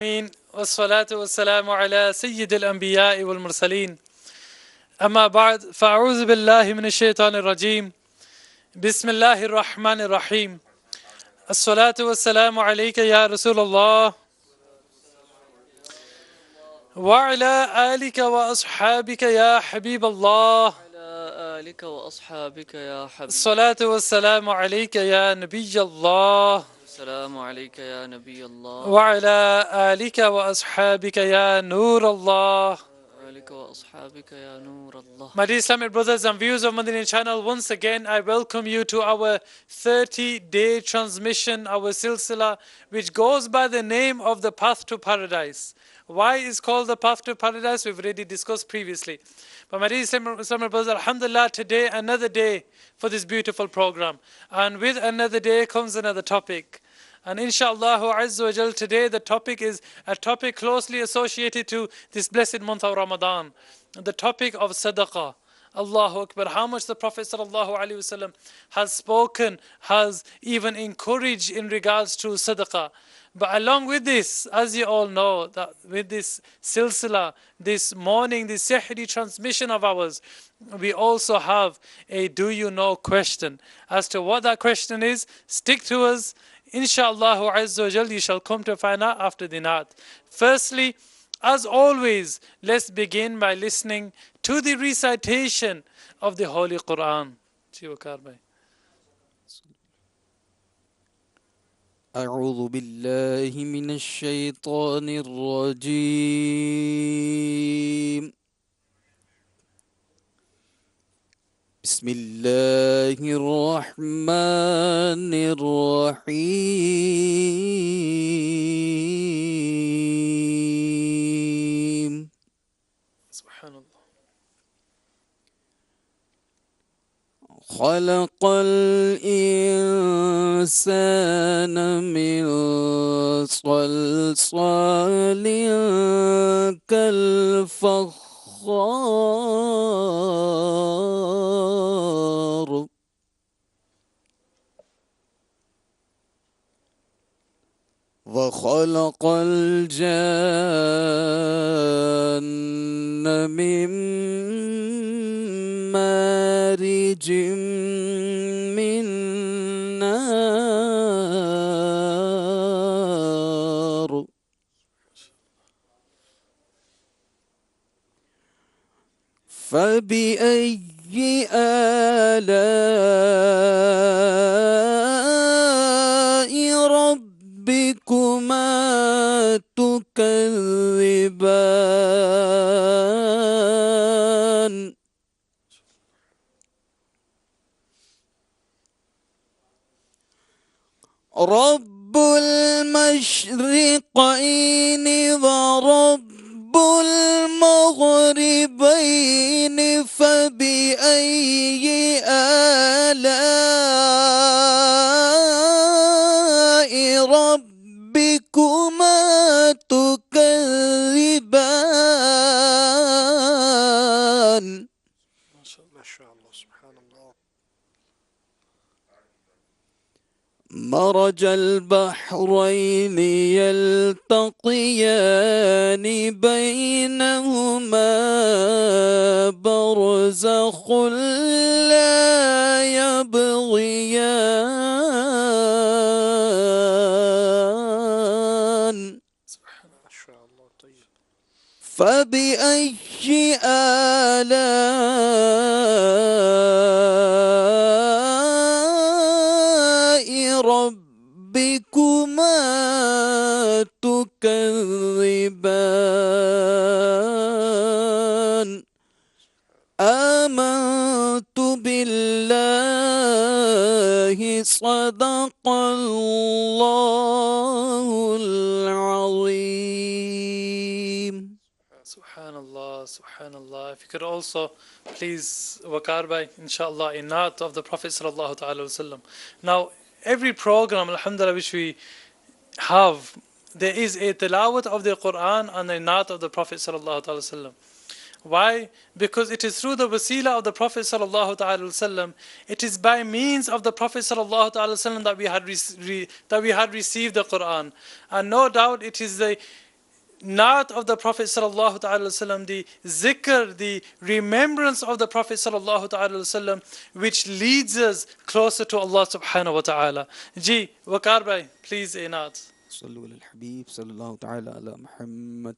آمين والصلاة والسلام على سيد الأنبياء والمرسلين أما بعد فأعوذ بالله من الشيطان الرجيم بسم الله الرحمن الرحيم الصلاة والسلام عليك يا رسول الله وعلى آلك وأصحابك يا حبيب الله آلك وأصحابك يا حبيب. الصلاة والسلام عليك يا نبي الله السلام عليك يا نبي الله. وعلى آلك وأصحابك يا نور الله. آلك وأصحابك يا نور الله. My dear Islamic brothers and viewers of Madani channel, once again I welcome you to our 30-day transmission, our silsila, which goes by the name of the Path to Paradise. Why is called the Path to Paradise? We've already discussed previously. But my dear Islamic brothers, alhamdulillah, today another day for this beautiful program. And with another day comes another topic. And inshallah Azza wa Jal, today the topic is a topic closely associated to this blessed month of Ramadan. The topic of sadaqah. Allahu Akbar. How much the Prophet ﷺ has spoken, has even encouraged in regards to sadaqah. But along with this, as you all know, that with this silsila, this morning, this sihri transmission of ours, we also have a do you know question. As to what that question is, stick to us. Inshallah Azza wa Jal, you shall come to find out after the naat. Firstly, as always, let's begin by listening to the recitation of the Holy Quran. أعوذ بالله من الشيطان الرجيم. بسم الله الرحمن الرحيم. Subhanallah. خلق الإنسان من صلصال كالفخار وخلق الجان من مارج من نار فبأي آلاء ربكما تكذبان رب المشرقين ورب المغربين فبأي آلاء ربكما تكذبان مرج البحرين يلتقيان بينهما برزخ لا يبغيان فبأي آلاء ربكما تكذبان آمنت بالله صدق الله العظيم. Subhanallah. If you could also please Waqar Bhai, inshallah, a naat of the Prophet sallallahu ta'ala wasallam. Now, every program, alhamdulillah, which we have, there is a tilawat of the Quran and a naat of the Prophet sallallahu ta'ala wasallam. Why? Because it is through the wasila of the Prophet sallallahu ta'ala wasallam, it is by means of the Prophet sallallahu ta'ala wasallam that we had received the Quran. And no doubt it is the naat of the Prophet sallallahu ta'ala wasallam, the zikr, the remembrance of the Prophet sallallahu ta'ala wasallam, which leads us closer to Allah subhanahu wa ta'ala. Ji, Waqar bhai, please a naat. صلوا على الحبيب صلى الله تعالى على محمد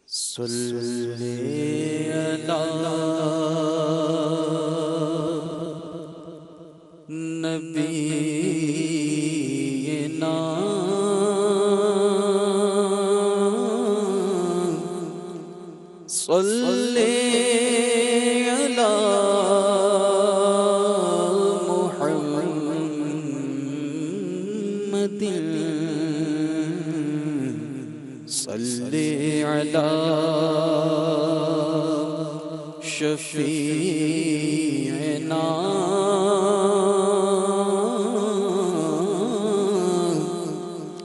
صلي على نبينا صلي على محمد صلي على شفيعنا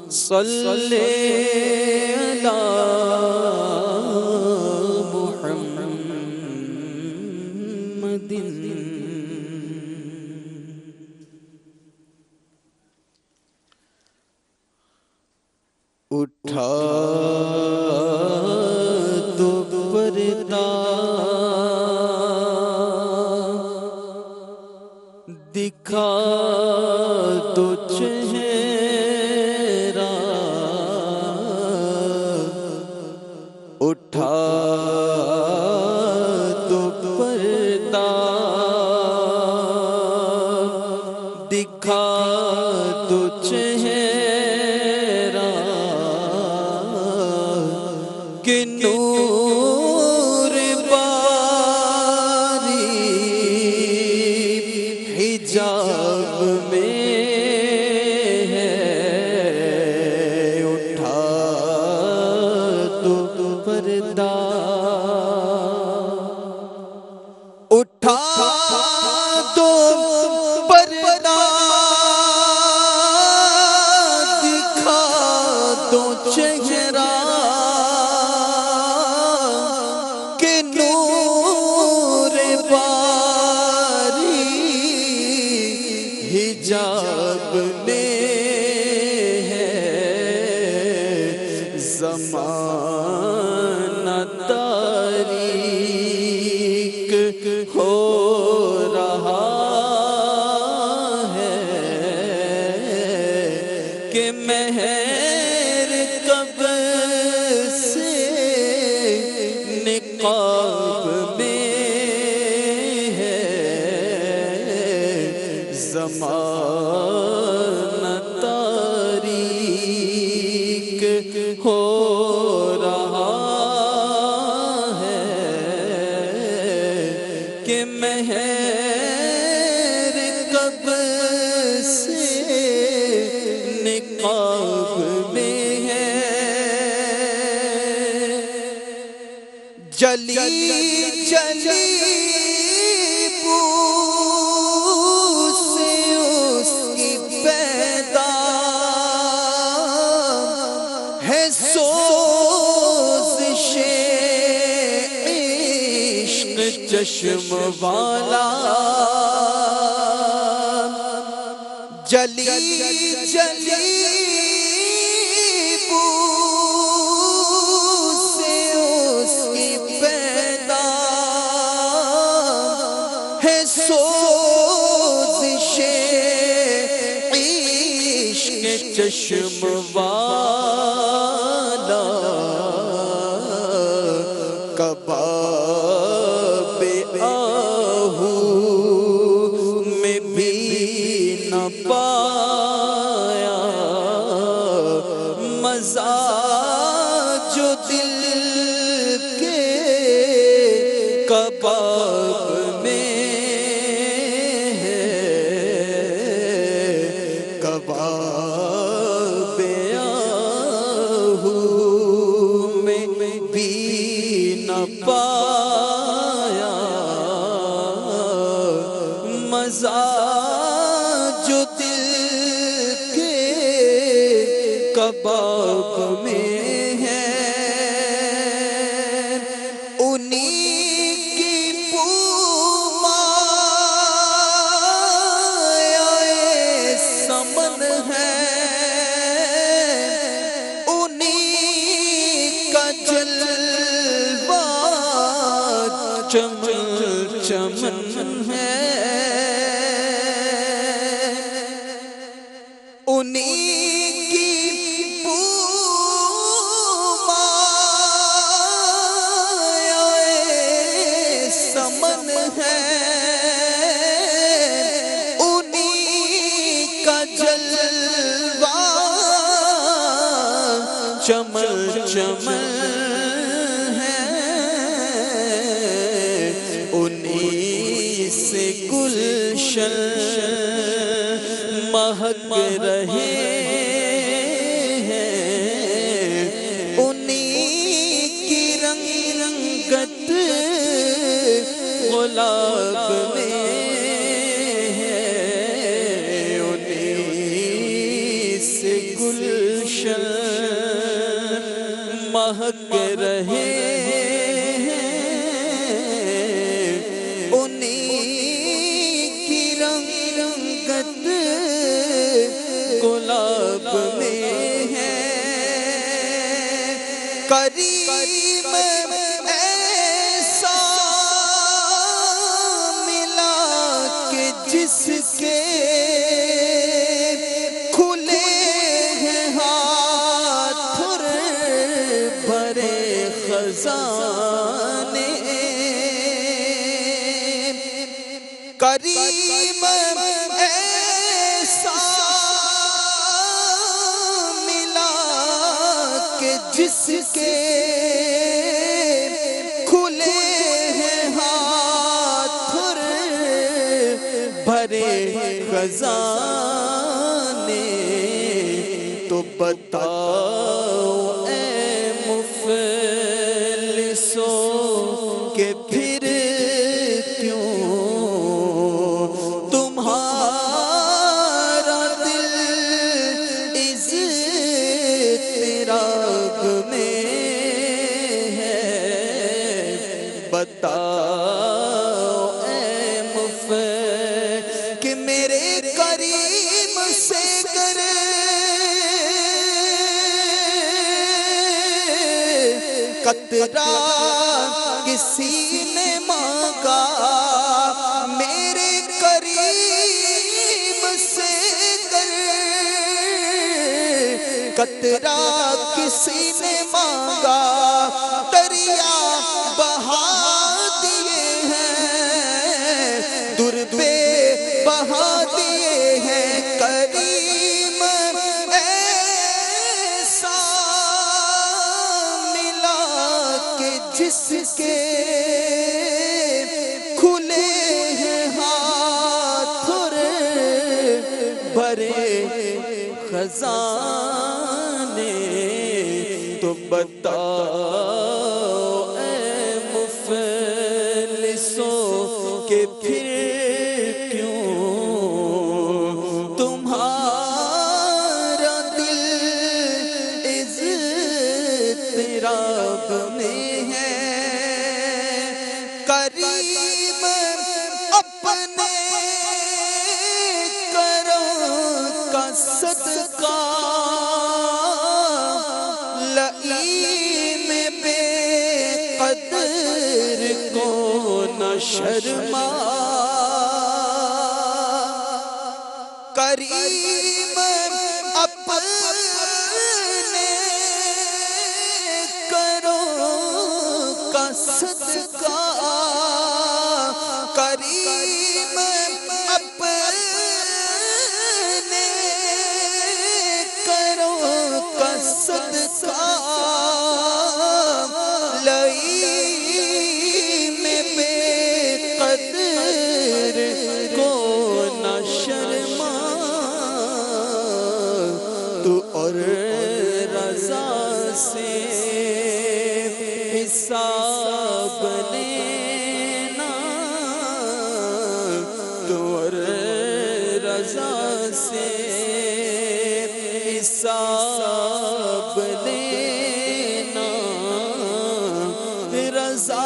صلي على محمد اٹھا تو پردہ دکھا تو چہرہ اٹھا تو پردہ دکھا تو چہرہ کہ نور باری حجاب میں ہے اٹھا تو پردہ اٹھا تو پردہ دکھا تو چہرہ کہ نور باری حجاب میں ہے زمانہ تاریک ہو رہا ہے کہ مہر کب سے نقاب میں ہے زمانہ تاریک ہو رہا ہے کہ مہر کب سے نقاب میں ہے جلی جلی بو سے اس کی پیدا ہے سوزش عشق چشم والا جلی جلی بو سے اس کی پیدا ہے سوزش عشق چشم والا کباب آہو میں بھی نہ پایا مزہ جو دل کے کباب میں ہے کباب آہو میں بھی نہ پایا مزہ جو دل کے کباب میں ہے انہی کی پومائے سمن ہے انہی چمن چمن ہے انہی سے گلشن مہک رہے ہیں انہی کی رنگ رنگت گلاب میں ہے انہی سے گلشن مہک رہے ہیں انہی کی رنگ رنگت گلاب میں ہے کریم ایسا ملا کہ جس کے کھلے ہیں ہاتھ اور بھرے خزانے کریم ایسا ملا کہ جس کے کھلے ہیں ہاتھ اور بھرے خزانے تو بتاؤ اے مفلسوں کہ پھر کیوں تمہارا دل اس اضطراب میں ہے بتاؤ اے کہ میرے کریم سے گر قطرہ کسی نے مانگا میرے کریم سے گر قطرہ کسی نے مانگا دریا بہا دیے ہیں در پہ بہا دیے ہیں کریم ایسا ملا کہ جس کے کھلے ہیں ہاتھ اور بھرے خزانے تو بتاؤ اے مفلسوں کہ پھر اضطراب میں ہے کریم اپنے کرم کا صدقہ لئیم بے قدر کو نہ شرما کریم اپنے صدقہ کریم اپنے کرو کا صدقہ لئیم بے قدر کو نہ شرما تو اور رضا سے حساب لینا تو اور رضا سے حساب لینا رضا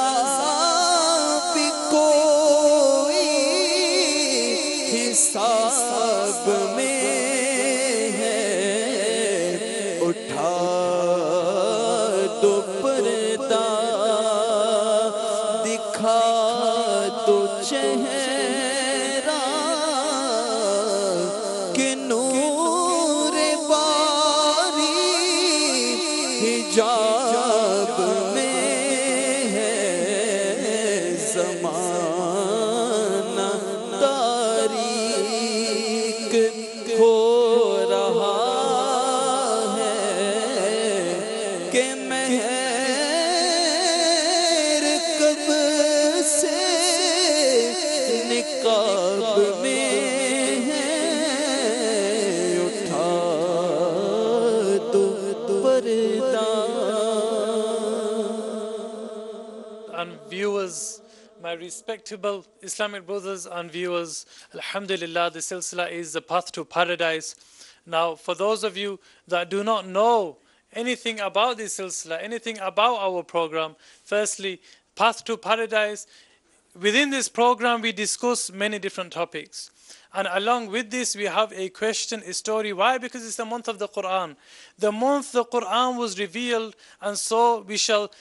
بھی کوئی حساب میں ہے اٹھا دو پردہ دکھا دو چہرہ کہ نور باری حجاب میں ہے زمانہ تاریک ہو رہا ہے And viewers, my respectable Islamic brothers and viewers, Alhamdulillah, the silsila is the path to paradise. Now, for those of you that do not know anything about this silsila, anything about our program, firstly, path to paradise. Within this program, we discuss many different topics. And along with this, we have a question, a story. Why? Because it's the month of the Quran. The month the Quran was revealed, and so we shall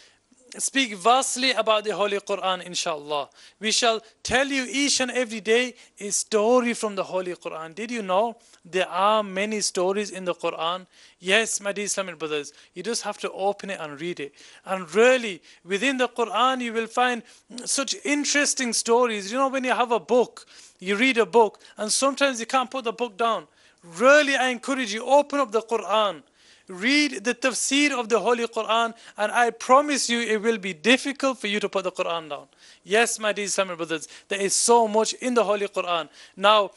speak vastly about the Holy Quran, inshallah. We shall tell you each and every day a story from the Holy Quran. Did you know there are many stories in the Quran? Yes, my dear Islamic brothers, you just have to open it and read it. And really, within the Quran, you will find such interesting stories. You know, when you have a book, you read a book, and sometimes you can't put the book down. Really, I encourage you, open up the Quran. Read the tafsir of the Holy Quran, and I promise you it will be difficult for you to put the Quran down. Yes, my dear Islamic brothers, there is so much in the Holy Quran. Now,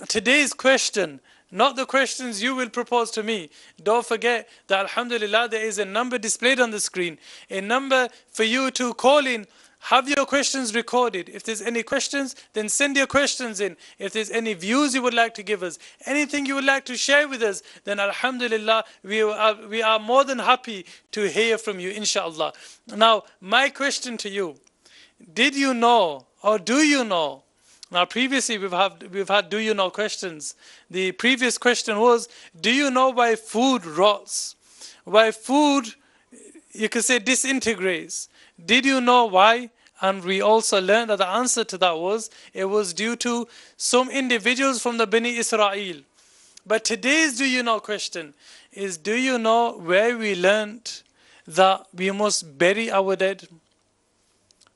today's question, not the questions you will propose to me. Don't forget that, alhamdulillah, there is a number displayed on the screen, a number for you to call in. Have your questions recorded. If there's any questions, then send your questions in. If there's any views you would like to give us, anything you would like to share with us, then alhamdulillah, we are more than happy to hear from you, inshallah. Now, my question to you, did you know or do you know? Now, previously we've had do you know questions. The previous question was, do you know why food rots? Why food, you could say, disintegrates? Did you know why? And we also learned that the answer to that was, it was due to some individuals from the Bani Israel. But today's do you know question is, do you know where we learned that we must bury our dead?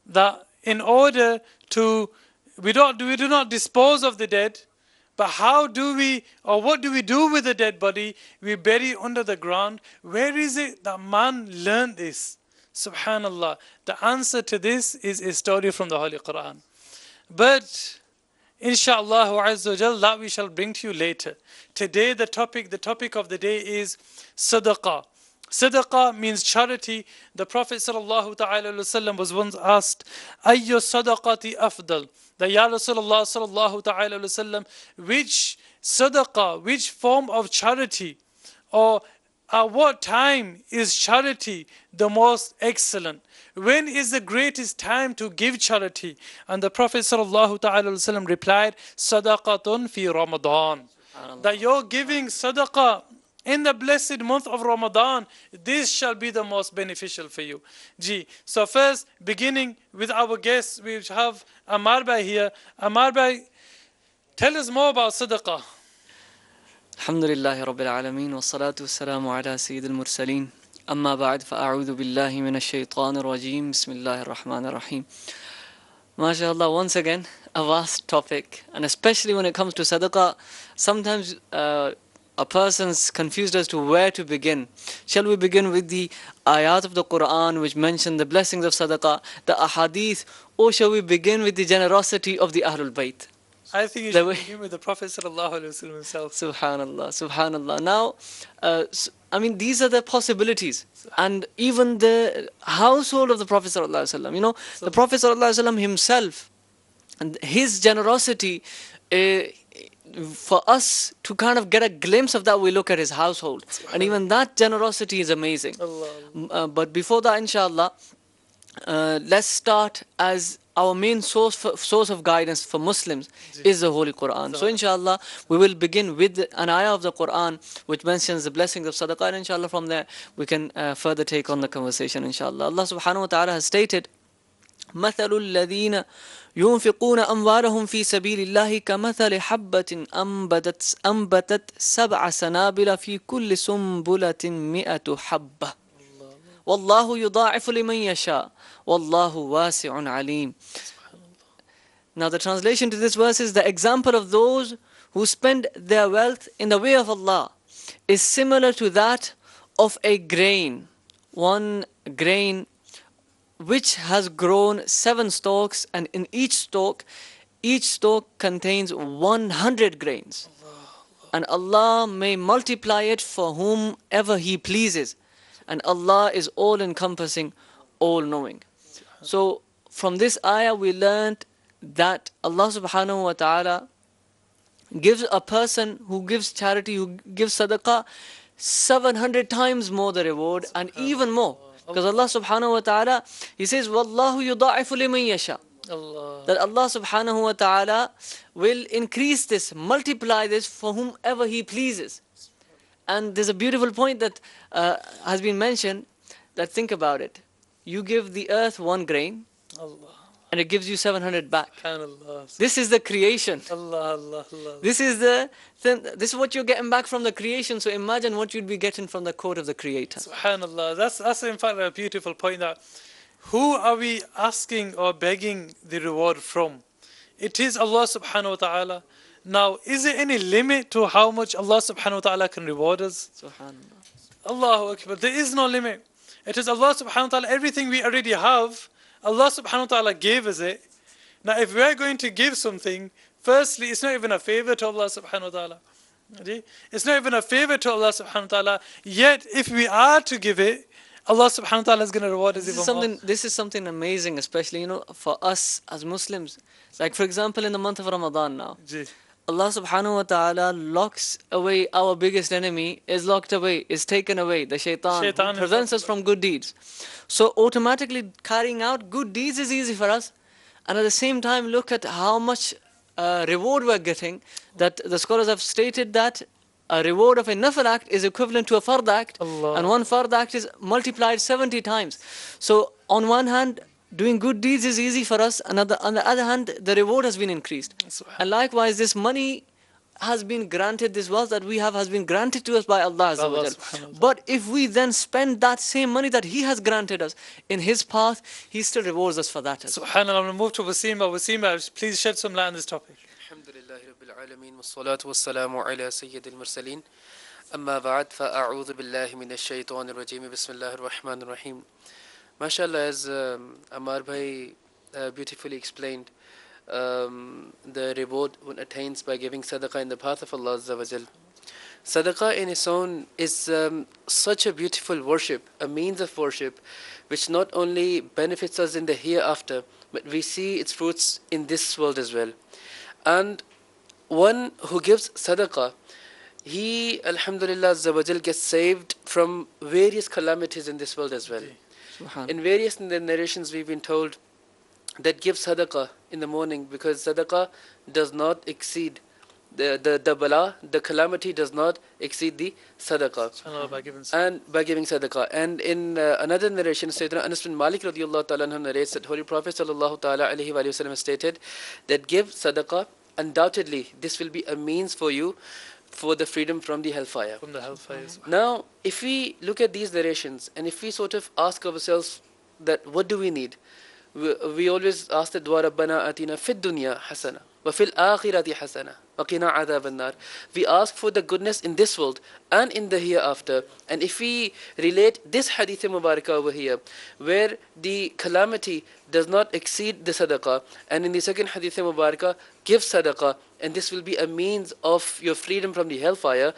That in order to, we do not dispose of the dead, but how do we, or what do we do with the dead body? We bury under the ground. Where is it that man learned this? Subhanallah. The answer to this is a story from the Holy Quran. But inshallah azza wa jal, that we shall bring to you later. Today the topic of the day is sadaqah. Sadaqah means charity. The Prophet sallallahu ta'ala wasallam was once asked, Ayyu sadaqati afdal? The Ya Rasulullah sallallahu ta'ala wasallam, which sadaqah, which form of charity, or at what time is charity the most excellent? When is the greatest time to give charity? And the Prophet ﷺ replied, Sadaqatun fi Ramadan. That you're giving sadaqah in the blessed month of Ramadan, this shall be the most beneficial for you. So first, beginning with our guests, we have Ammar Bhai here. Ammar Bhai, tell us more about sadaqah. الحمد لله رب العالمين والصلاة والسلام على سيد المرسلين أما بعد فأعوذ بالله من الشيطان الرجيم بسم الله الرحمن الرحيم. MashaAllah, once again a vast topic, and especially when it comes to sadaqah, sometimes a person's confused as to where to begin. Shall we begin with the ayat of the Quran which mention the blessings of sadaqah, the ahadith, or shall we begin with the generosity of the Ahlul Bayt? I think you should begin with the Prophet sallallahu alaihi wasallam himself. Subhanallah, subhanallah. Now, I mean, these are the possibilities. And even the household of the Prophet sallallahu alaihi wasallam. You know, the Prophet sallallahu alaihi wasallam himself, and his generosity, for us to kind of get a glimpse of that, we look at his household. And even that generosity is amazing. But before that, inshallah, let's start as our main source of guidance for Muslims is the Holy Quran. So inshallah, we will begin with an ayah of the Quran which mentions the blessings of sadaqah, and inshallah from there we can further take on the conversation, inshallah. Allah subhanahu wa ta'ala has stated, مَثَلُ الَّذِينَ يُنْفِقُونَ أَمْوَالَهُمْ فِي سَبِيلِ اللَّهِ كَمَثَلِ حَبَّةٍ أَنْبَتَتْ سَبْعَ سَنَابِلَ فِي كُلِّ سُنْبُلَةٍ مِئَةُ حَبَّةٍ وَاللَّهُ يُضَاعِفُ لِمَنْ يَشَاءُ وَاللَّهُ وَاسِعٌ عَلِيمٌ. Now the translation to this verse is, the example of those who spend their wealth in the way of Allah is similar to that of a grain, one grain which has grown 7 stalks, and in each stalk contains 100 grains. And Allah may multiply it for whomever He pleases. and Allah is all encompassing, all knowing. So from this ayah we learned that Allah subhanahu wa ta'ala gives a person who gives charity, who gives sadaqah, 700 times more the reward and even more. Because Allah subhanahu wa ta'ala, He says, Wallahu yudha'ifu liman yasha. Allah. That Allah subhanahu wa ta'ala will increase this, multiply this for whomever He pleases. And there's a beautiful point that has been mentioned, that think about it. You give the earth 1 grain Allah. and it gives you 700 back. Subhanallah. This is the creation. Allah, Allah, Allah. This is what you're getting back from the creation. So imagine what you'd be getting from the court of the Creator. Subhanallah. That's in fact a beautiful point, that who are we asking or begging the reward from? It is Allah subhanahu wa ta'ala. Now, is there any limit to how much Allah subhanahu wa ta'ala can reward us? Subhanallah. Allahu Akbar. There is no limit. It is Allah subhanahu wa ta'ala. Everything we already have, Allah subhanahu wa ta'ala gave us it. Now, if we are going to give something, firstly, it's not even a favor to Allah subhanahu wa ta'ala. It's not even a favor to Allah subhanahu wa ta'ala. Yet, if we are to give it, Allah subhanahu wa ta'ala is going to reward us even more. This is something amazing, especially, for us as Muslims. Like, for example, in the month of Ramadan now, Ji. Allah subhanahu wa ta'ala locks away our biggest enemy, is locked away, is taken away, the shaitan who Shaitan is prevents us from good deeds. So automatically carrying out good deeds is easy for us. And at the same time, look at how much reward we're getting. That the scholars have stated that a reward of a nafil act is equivalent to a fard act. Allah. And one fard act is multiplied 70 times. So on one hand, doing good deeds is easy for us, and on the other hand, the reward has been increased. And likewise, this money has been granted, this wealth that we have has been granted to us by Allah Azza wa Jal. But if we then spend that same money that He has granted us in His path, He still rewards us for that as well. Subhanallah. I'm going to move to Wasima. Wasima, please shed some light on this topic. Alhamdulillahi Rabbil Alameen wassalatu wassalamu ala sayyidil mursaleen. Amma ba'd, fa'a'udhu billahi minash shaitanir rajeem. Bismillahir rahmanir rahim. MashaAllah, as Amar Bhai beautifully explained, the reward one attains by giving sadaqah in the path of Allah Azza wa Jal. Sadaqah in its own is such a beautiful worship, a means of worship, which not only benefits us in the hereafter, but we see its fruits in this world as well. And one who gives sadaqah, he, Alhamdulillah Azza wa Jal, gets saved from various calamities in this world as well. In various narrations we've been told that give sadaqah in the morning, because sadaqah does not exceed the bala, the calamity does not exceed the sadaqah. Subhanallah, By giving sadaqah. And in another narration, Sayyidina Anas bin Malik radiallahu ta'ala anhu narrates that Holy Prophet sallallahu ta'ala alayhi wa sallam stated that give sadaqah, undoubtedly this will be a means for you for the freedom from the hellfire. From the hellfire. Now, if we look at these narrations and if we sort of ask ourselves that what do we need? We always ask the dua Rabbana atina fid dunya hasana wa fil akhirati hasana wa qina adhab an-nar. We ask for the goodness in this world and in the hereafter. And if we relate this hadith mubarakah over here, where the calamity does not exceed the sadaqah, and in the second hadith mubarakah, give sadaqah, and this will be a means of your freedom from the hellfire.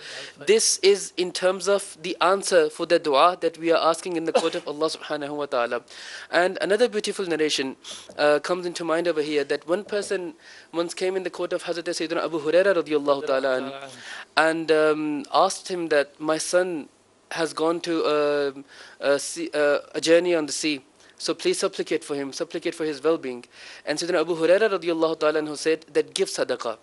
This is in terms of the answer for the dua that we are asking in the court of Allah subhanahu wa ta'ala. And another beautiful narration comes into mind over here, that one person once came in the court of Hazrat Sayyidina Abu Hurairah radiallahu ta'ala and asked him that my son has gone to a journey on the sea. So please supplicate for him, supplicate for his well-being. And Sayyidina Abu Hurairah radiallahu ta'ala who said that give sadaqah.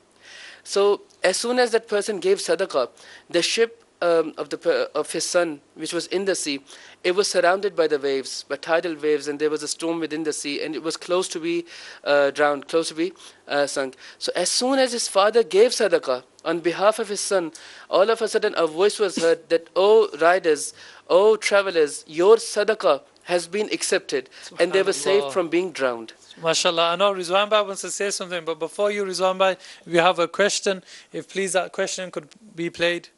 So as soon as that person gave sadaqah, the ship of his son, which was in the sea, it was surrounded by the waves, by tidal waves, and there was a storm within the sea, and it was close to be drowned, close to be sunk. So as soon as his father gave sadaqah on behalf of his son, all of a sudden a voice was heard that, "O riders, O travelers, your sadaqah has been accepted," and they were saved from being drowned. MashaAllah. I know Rizwan Bhai wants to say something, but before you, Rizwan Bhai, we have a question. If please that question could be played.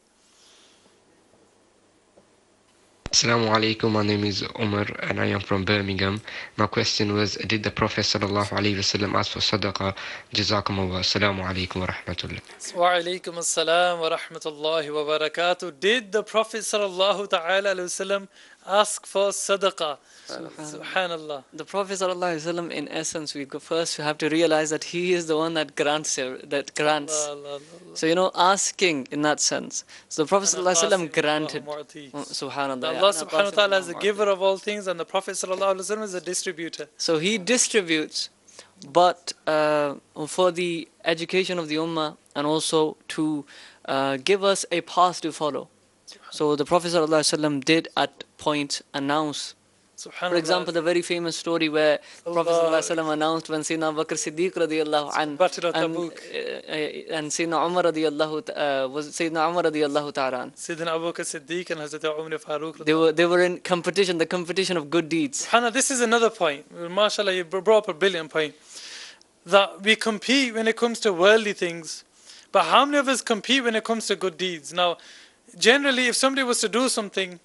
Assalamu alaikum, my name is Umar and I am from Birmingham. My question was, did the Prophet sallallahu alaihi wasallam ask for sadaqah? Jazakumullah. Assalamu alaikum wa rahmatullah. Wa alaikum assalam wa rahmatullahi wa barakatuh. Did the Prophet sallallahu ta'ala alayhi wasallam ask for sadaqah. Subhanallah. The Prophet ﷺ, in essence, first we have to realize that he is the one that grants. Allah, Allah. So, asking in that sense. So the Prophet ﷺ granted. Subhanallah. Allah subhanahu wa ta'ala is the giver of all things, and the Prophet sallallahu alaihi wasallam is the distributor. So he distributes, but for the education of the ummah, and also to give us a path to follow. So the Prophet ﷺ did at points announce. For example, the very famous story where the Prophet ﷺ announced when Sayyidina Bakr Siddiq radiallahu and Sayyidina Umar radiallahu ta'ala. Sayyidina Abu Bakr Siddiq and Hazrat Umar Farooq. They were in competition, the competition of good deeds. Hannah, this is another point. MashaAllah, you brought up a brilliant point. That we compete when it comes to worldly things, but how many of us compete when it comes to good deeds? Now, generally, if somebody was to do something,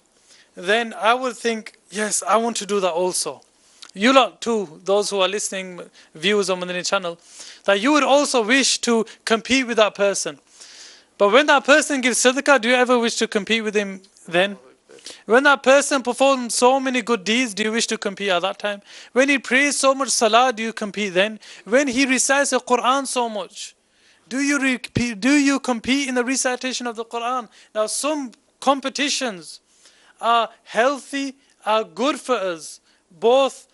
then I would think, yes, I want to do that also. You lot too, those who are listening, viewers on Madani channel, that you would also wish to compete with that person. But when that person gives sadaqah, do you ever wish to compete with him then? When that person performs so many good deeds, do you wish to compete at that time? When he prays so much salah, do you compete then? When he recites the Quran so much, do you compete in the recitation of the Quran? Now, some competitions are healthy, are good for us, both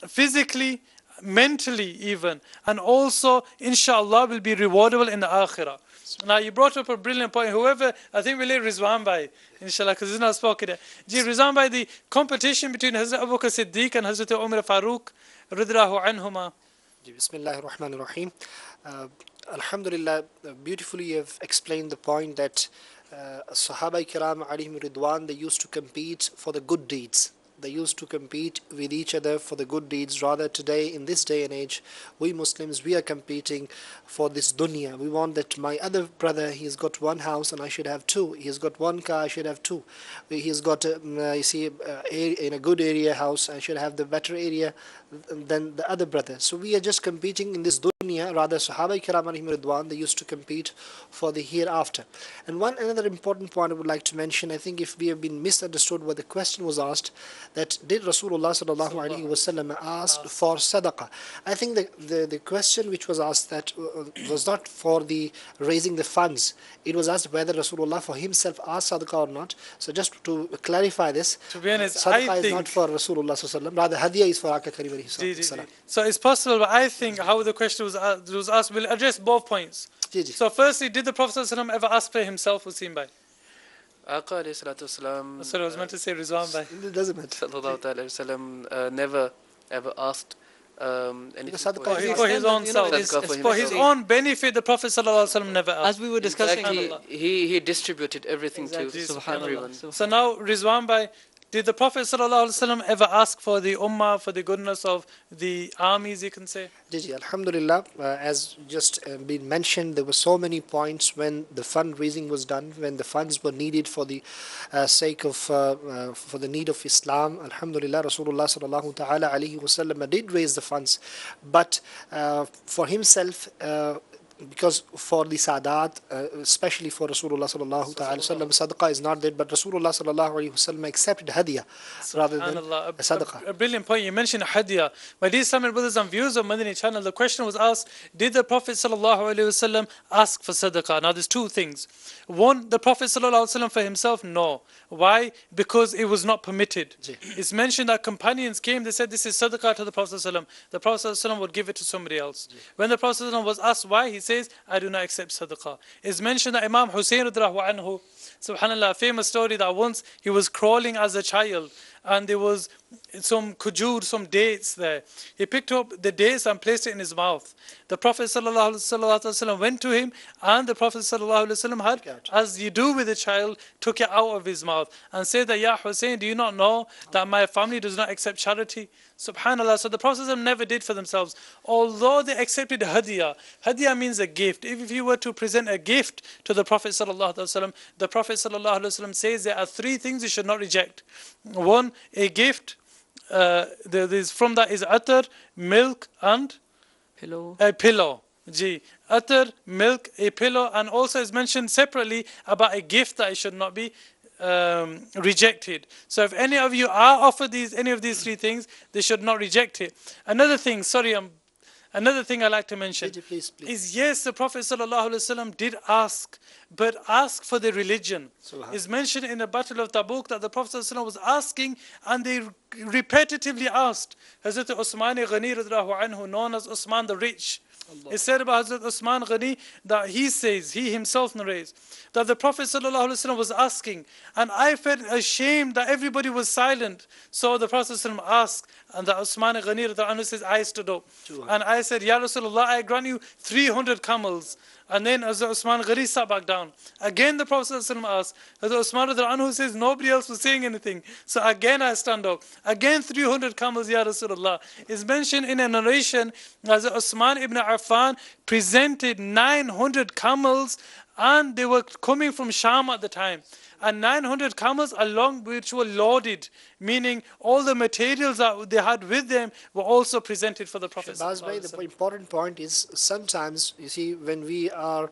physically, mentally even, and also, inshallah, will be rewardable in the akhirah. Now, you brought up a brilliant point. Whoever, I think we'll let Rizwan Bhai, inshallah, because he's not spoken yet. Rizwan Bhai, the competition between Hazrat Abu Bakr Siddiq and Hazrat Umar Farooq, radiyallahu anhuma. Bismillahir Rahmanir Rahim. Alhamdulillah, beautifully you have explained the point that Sahaba Kiram alayhim Ridwan, they used to compete for the good deeds. They used to compete with each other for the good deeds. Rather today, in this day and age, we Muslims, we are competing for this dunya. We want that my other brother, he's got one house and I should have two. He's got one car, I should have two. He's got, in a good area house, I should have the better area than the other brother. So we are just competing in this dunya. Rather, Sahaba Kiram alayhim Ridwan, they used to compete for the hereafter. And another important point I would like to mention, I think if we have been misunderstood what the question was asked, that did Rasulullah sallallahu alaihi wasallam ask for sadaqah? I think the question which was asked that was not for the raising the funds. It was asked whether Rasulullah for himself asked sadaqah or not. So just to clarify this, to be honest, sadaqah is not for Rasulullah sallallahu alaihi wasallam. Rather, hadiyah is for Aka Karim alayhi salam. So it's possible, but I think how the question was asked will address both points. So firstly, did the Prophet sallallahu alaihi wasallam ever ask for himself, Wasim Bhai? Aqa alayhi salatu wasalam, Sorry, I was meant to say Rizwan Bhai. It doesn't matter. sallallahu alayhi wasallam, never ever asked anything Sadaqah For his own self. Sadaqah For his own benefit, the Prophet sallallahu alaihi wasallam never asked. As we were discussing, he distributed everything Exactly. to Subhanallah. everyone. So now, Rizwan Bhai, did the Prophet ﷺ ever ask for the ummah, for the goodness of the armies, you can say? Jiji, Alhamdulillah, as just been mentioned, there were so many points when the fundraising was done, when the funds were needed for the sake of, for the need of Islam. Alhamdulillah, Rasulullah sallallahu ta'ala alayhi wasallam did raise the funds, but for himself, because for the Sadat, especially for Rasulullah sallallahu ta'ala wasallam, sadaqah is not there, but Rasulullah sallallahu alayhi wasallam accepted hadiyah rather than sadaqah. A brilliant point. You mentioned hadiyah. My dear Islamic brothers and viewers of Madani channel, the question was asked, did the Prophet sallallahu alayhi wasallam ask for sadaqah? Now there's two things. One, the Prophet sallallahu alayhi wasallam for himself, no. Why? Because it was not permitted. It's mentioned that companions came, they said this is sadaqah to the Prophet sallallahu alayhi wasallam. The Prophet sallallahu alayhi wasallam would give it to somebody else. When the Prophet sallallahu alayhi wasallam was asked why, he says, I do not accept sadaqah. It's mentioned that Imam Hussein radiallahu anhu, subhanallah, a famous story that once he was crawling as a child and there was some khujur, some dates there. He picked up the dates and placed it in his mouth. The Prophet sallallahu alaihi wasallam went to him and the Prophet sallallahu alaihi wasallam had, as you do with a child, took it out of his mouth and said that, Ya Hussein, do you not know that my family does not accept charity? Subhanallah. So the Prophet never did for themselves. Although they accepted hadiyah. Hadiyah means a gift. If you were to present a gift to the Prophet sallallahu alaihi wasallam, the Prophet sallallahu alaihi wasallam says there are three things you should not reject. One, a gift. From that is atar, milk, and a pillow. Atar, milk, a pillow, and also is mentioned separately about a gift that it should not be rejected. So if any of you are offered any of these three things, they should not reject it. Another thing, another thing I like to mention Please. is, yes, the Prophet ﷺ did ask, but ask for the religion. Subhan. It's mentioned in the Battle of Tabuk that the Prophet ﷺ was asking, and they repetitively asked. Hazrat Usman Ghani radiallahu anhu, known as Usman the Rich, it said about Hazrat Usman Ghani that he himself narrates, that the Prophet ﷺ was asking, and I felt ashamed that everybody was silent. So the Prophet ﷺ asked, and that Usman Ghani radiallahu anhu says, I stood up. And I said, Ya Rasulullah, I grant you 300 camels. And then Hazrat Usman Ghani sat back down. Again the Prophet ﷺ asked. Hazrat Usman radiallahu anhu says, nobody else was saying anything. So again I stand up. Again 300 camels, Ya Rasulullah. It's mentioned in a narration, Hazrat Usman ibn Affan presented 900 camels, and they were coming from Sham at the time. And 900 camels along which were loaded, meaning all the materials that they had with them were also presented for the Prophet. Shahbaz Bhai, the important point is sometimes, you see, when we are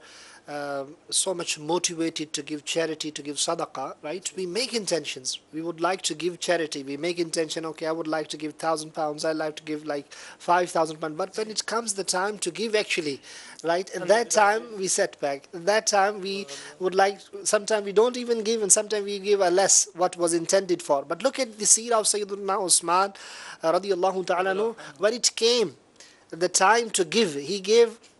so much motivated to give charity, to give sadaqah, right? We make intentions. We would like to give charity. We make intention, okay, I would like to give £1,000. I'd like to give like £5,000. But when it comes the time to give actually, right? At that time we set back. At that time we would like, sometimes we don't even give, and sometimes we give a less what was intended for. But look at the seerah of Sayyidina Usman radiallahu ta'ala anhu, when it came the time to give,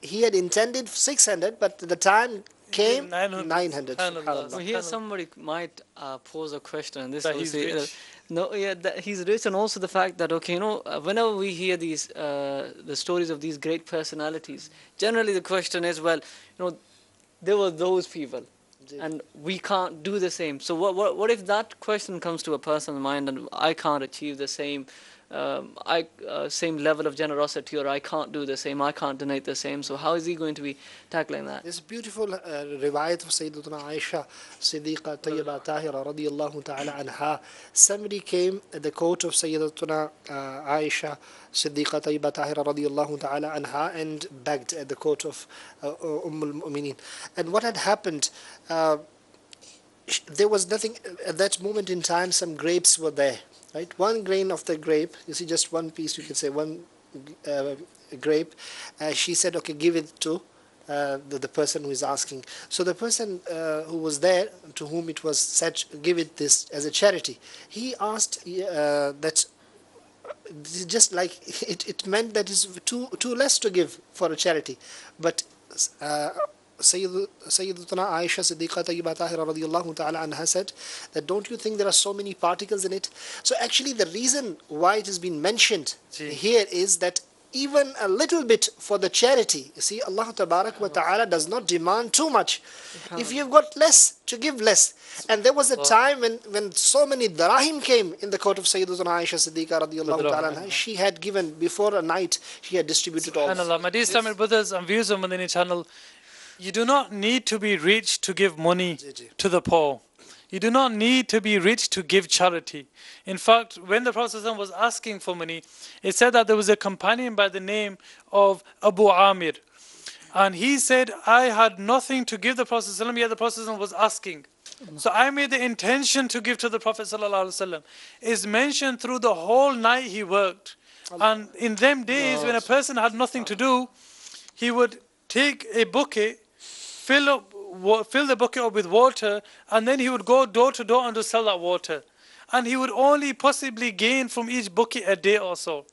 he had intended 600, but the time came 900. Subhanallah. So here somebody might pose a question, and this That will he's say, rich. no, yeah, that he's rich, and also the fact that, okay, whenever we hear these the stories of these great personalities, generally the question is, well, there were those people, and we can't do the same. So what if that question comes to a person's mind, and I can't achieve the same same level of generosity, or I can't do the same, I can't donate the same? So how is he going to be tackling that? There's a beautiful riwayat of Sayyidatuna Aisha Siddiqa Tayyiba Tahira radiyallahu ta'ala anha. Somebody came at the court of Sayyidatuna Aisha Siddiqa Tayyiba Tahira radiyallahu ta'ala anha and begged at the court of al-Mu'mineen. And what had happened, there was nothing at that moment in time. Some grapes were there, right? One grain of the grape, you see, just one piece, you can say one grape. She said, okay, give it to the person who is asking. So the person who was there, to whom it was said, give it this as a charity, he asked that, just like it meant that it's too less to give for a charity. But Sayyidatuna Aisha Siddiqa Tayyiba Tahira radiyallahu ta'ala anha said that, don't you think there are so many particles in it? So actually the reason why it has been mentioned here is that even a little bit for the charity, you see, Allah Tabarak wa Ta'ala does not demand too much. If you've got less, to give less. And there was a time when so many darahim came in the court of Sayyidatuna Aisha Siddiqa radiyallahu ta'ala anha. She had given, before a night, she had distributed all. SubhanAllah. My dear Islamic brothers and viewers of Madani channel, you do not need to be rich to give money to the poor. You do not need to be rich to give charity. In fact, when the Prophet ﷺ was asking for money, it said that there was a companion by the name of Abu Amir. And he said, I had nothing to give the Prophet ﷺ, yet the Prophet ﷺ was asking. So I made the intention to give to the Prophet ﷺ. It's mentioned through the whole night he worked. And in them days, when a person had nothing to do, he would take a bucket, fill the bucket up with water, and then he would go door to door and to sell that water. And he would only possibly gain from each bucket a day or so.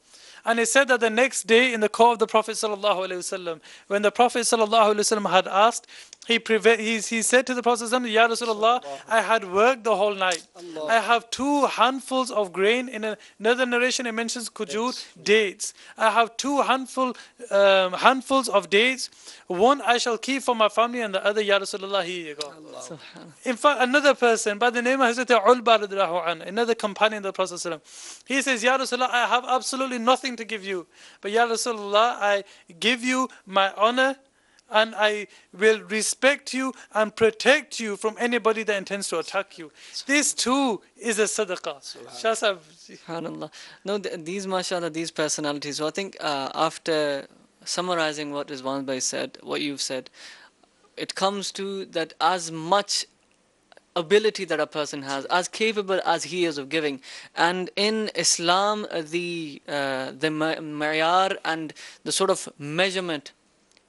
And it said that the next day in the court of the Prophet ﷺ, when the Prophet ﷺ had asked, he said to the Prophet ﷺ, Ya Rasulullah, I had worked the whole night. I have 2 handfuls of grain. In another narration it mentions kujur, dates. I have 2 handfuls of dates. One I shall keep for my family, and the other, Ya Rasulullah, here you go. In fact, another person by the name of Hazrat Ulba radiallahu anhu, another companion of the Prophet ﷺ, he says, Ya Rasulullah, I have absolutely nothing to give you. But Ya Rasulullah, I give you my honor, and I will respect you and protect you from anybody that intends to attack you. This too is a sadaqah. SubhanAllah. No, these, mashallah, these personalities. So I think after summarizing what Rizwan Bhai said, what you've said, it comes to that as much ability that a person has, as capable as he is of giving. And in Islam, the ma'yar and the sort of measurement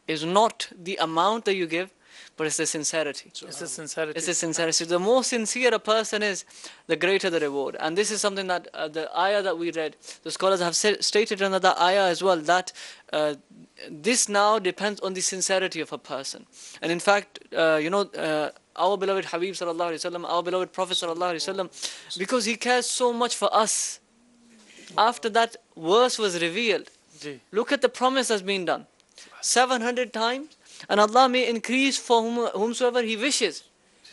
is not the amount that you give, but it's the sincerity. It's the sincerity. It's the sincerity. The more sincere a person is, the greater the reward. And this is something that the ayah that we read, the scholars have stated in another ayah as well, that this now depends on the sincerity of a person. And in fact, our beloved Habib sallallahu alaihi wasallam, our beloved Prophet sallallahu alaihi wasallam, because he cares so much for us, after that verse was revealed, Ji. look at the promise that's been done. 700 times, and Allah may increase for whomsoever He wishes.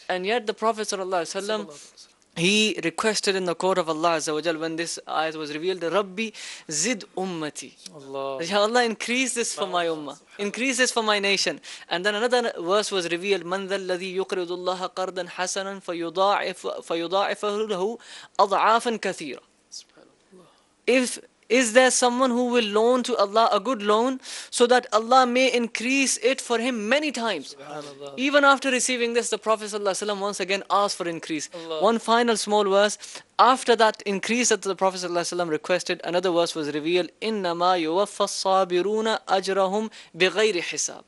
And yet the Prophet ﷺ, he requested in the court of Allah Azza wa Jal, when this ayat was revealed, Rabbi zid ummati. Allah. Ya Allah, increase this for my ummah, increase this for my nation. And then another verse was revealed, Man dhal ladhi yuqridu Allah qardan hasanan fayudha'ifahu lahu ad'afan kathira. Is there someone who will loan to Allah a good loan so that Allah may increase it for him many times? Subhanallah. Even after receiving this, the Prophet ﷺ once again asked for increase. Allah. One final small verse. After that increase that the Prophet ﷺ requested, another verse was revealed. إِنَّمَا يُوَفَّى الصَّابِرُونَ أَجْرَهُمْ بِغَيْرِ حِسَابٍ.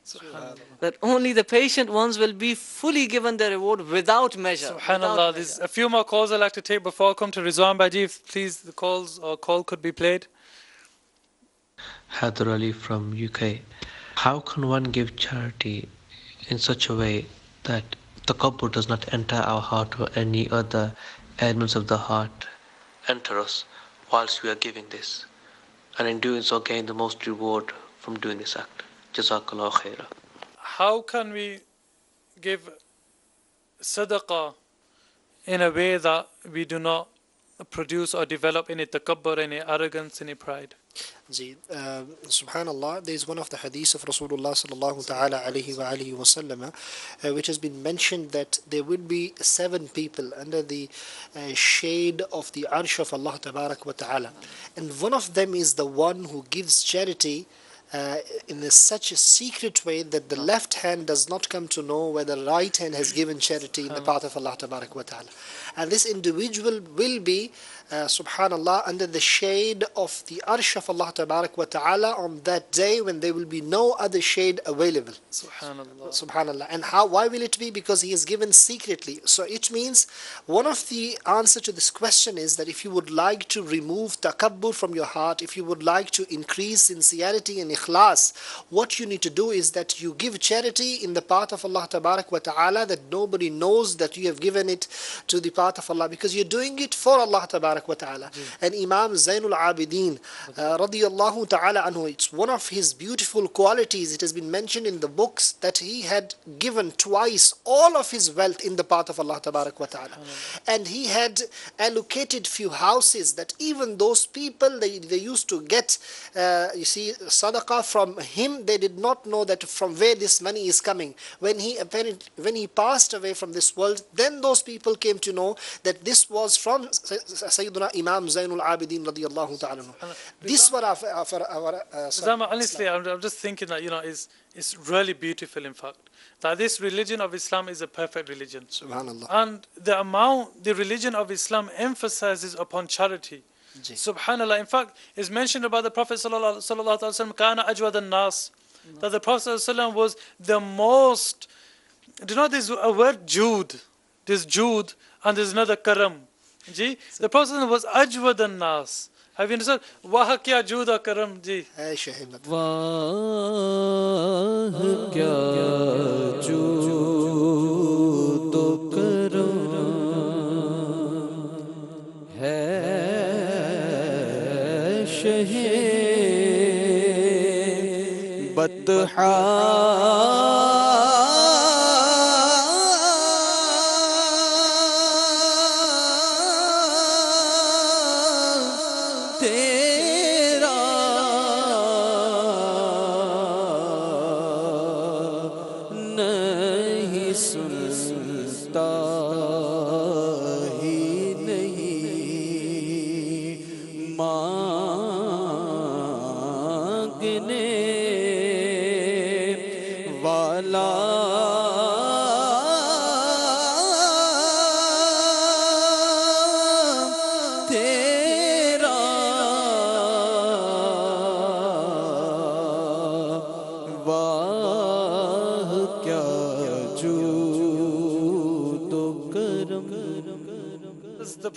That only the patient ones will be fully given their reward without measure. Subhanallah. There's a few more calls I'd like to take before I come to Rizwan Baji. If please the calls or call could be played. Hadar Ali from UK. How can one give charity in such a way that takabbur does not enter our heart or any other elements of the heart enter us whilst we are giving this, and in doing so gain the most reward from doing this act? Jazakallah khairah. How can we give sadaqah in a way that we do not produce or develop any takabbur, any arrogance, any pride? Subhanallah, there is one of the hadiths of Rasulullah sallallahu ta'ala alayhi wa alihi wa sallam, which has been mentioned that there will be 7 people under the shade of the arsh of Allah tabarak wa ta'ala, and one of them is the one who gives charity in such a secret way that the left hand does not come to know whether the right hand has given charity in the path of Allah tabarak wa ta'ala. And this individual will be subhanallah, under the shade of the arsh of Allah tabarak wa ta'ala on that day when there will be no other shade available. Subhanallah. Subhanallah. And why will it be? Because he is given secretly. So it means one of the answer to this question is that if you would like to remove takabbur from your heart, if you would like to increase sincerity and ikhlas, what you need to do is that you give charity in the path of Allah tabarak wa ta'ala, that nobody knows that you have given it to the path of Allah, because you're doing it for Allah tabarak wa ta'ala. And Imam Zainul Abidin radiyallahu ta'ala anhu, it's one of his beautiful qualities. It has been mentioned in the books that he had given twice all of his wealth in the path of Allah tabarak wa ta'ala. And he had allocated few houses that even those people, they used to get sadaqah from him. They did not know that from where this money is coming. When he passed away from this world, then those people came to know that this was from Sayyiduna Imam Zainul Abidin radiyallahu ta'ala. This was our Zama, honestly, I'm just thinking that, it's really beautiful, in fact, that this religion of Islam is a perfect religion. Subhanallah. And the religion of Islam emphasizes upon charity. Subhanallah. In fact, it's mentioned about the Prophet sallallahu alaihi wasallam, kana ajwad an-nas, that the Prophet sallallahu alaihi wasallam was the most. Do you know there's a word Jude? There's Jude and there's another Karam. Ji, the Prophet sallallahu alaihi wasallam was ajwad an-nas. Have you understood? Wah kya Jude or Karam, ji. वाह क्या जूद करम है शहे बतहा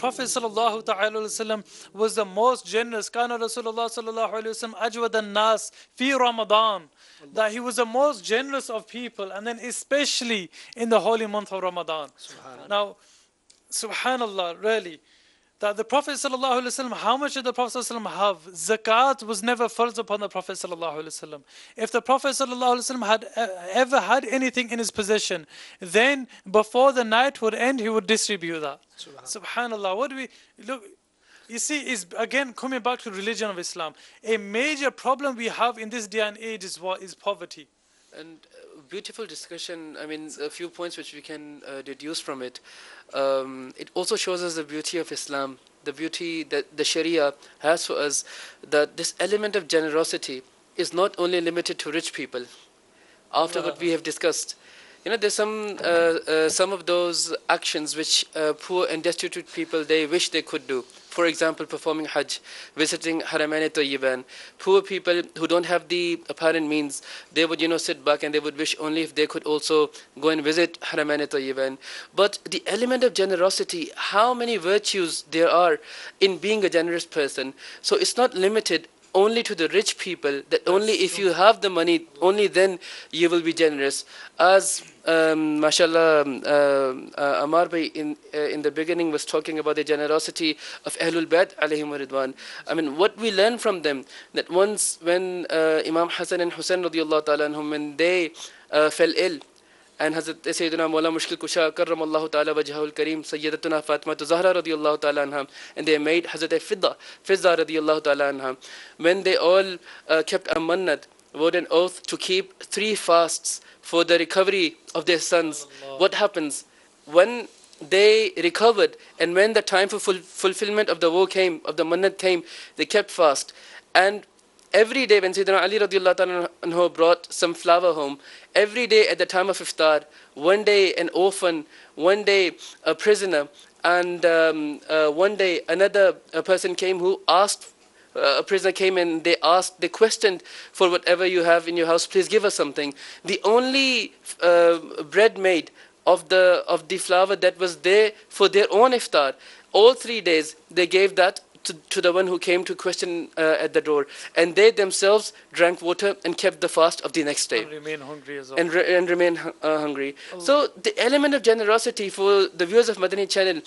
Prophet sallallahu ta'ala wasallam was the most generous. Kana Rasulullah sallallahu alayhi wasallam ajwad an-nas fi Ramadan. That he was the most generous of people, and then especially in the holy month of Ramadan. Now, subhanallah, really, that the Prophet sallallahu alaihi wasallam, how much did the Prophet sallallahu alaihi wasallam have? Zakat was never farz upon the Prophet sallallahu alaihi wasallam. If the Prophet sallallahu alaihi wasallam had ever had anything in his possession, then before the night would end, he would distribute that. Subhanallah. What do we look? You see, is again coming back to religion of Islam. A major problem we have in this day and age is what is poverty. And beautiful discussion. I mean, a few points which we can deduce from it. It also shows us the beauty of Islam, the beauty that the Sharia has for us, that this element of generosity is not only limited to rich people. After what we have discussed, you know, there's some of those actions which poor and destitute people, they wish they could do. For example, performing Hajj, visiting Haramain Tayyiban. Poor people who don't have the apparent means, they would, sit back and they would wish only if they could also go and visit Haramain Tayyiban. But the element of generosity, how many virtues there are in being a generous person. So it's not limited only to the rich people, that only if you have the money, only then you will be generous. As mashallah, Amar Bhai in the beginning was talking about the generosity of Ahlul Bayt alayhim ridwan. I mean, what we learn from them, that once when Imam Hassan and Hussein radiyallahu ta'ala anhum, when they fell ill, and Hazrat Sayyidina Mawla Mushkil Kusha karramallahu ta'ala wajhahul kareem Sayyidatuna Fatima Zahra radiyallahu ta'ala anha, and they made Hazrat Fidda radiyallahu ta'ala anha, when they all kept a mannat, vowed an oath to keep 3 fasts for the recovery of their sons. What happens? When they recovered and when the time for fulfillment of the vow came, of the mannat came, they kept fast. And every day when Sayyidina Ali radiallahu ta'ala anhu brought some flour home, every day at the time of iftar, one day an orphan, one day a prisoner, and one day another person came who asked, a prisoner came and they questioned, for whatever you have in your house, please give us something. The only bread made of the flour that was there for their own iftar, all 3 days they gave that to the one who came to question at the door, and they themselves drank water and kept the fast of the next day. And remain hungry as well. And remain hungry. So the element of generosity for the viewers of Madani channel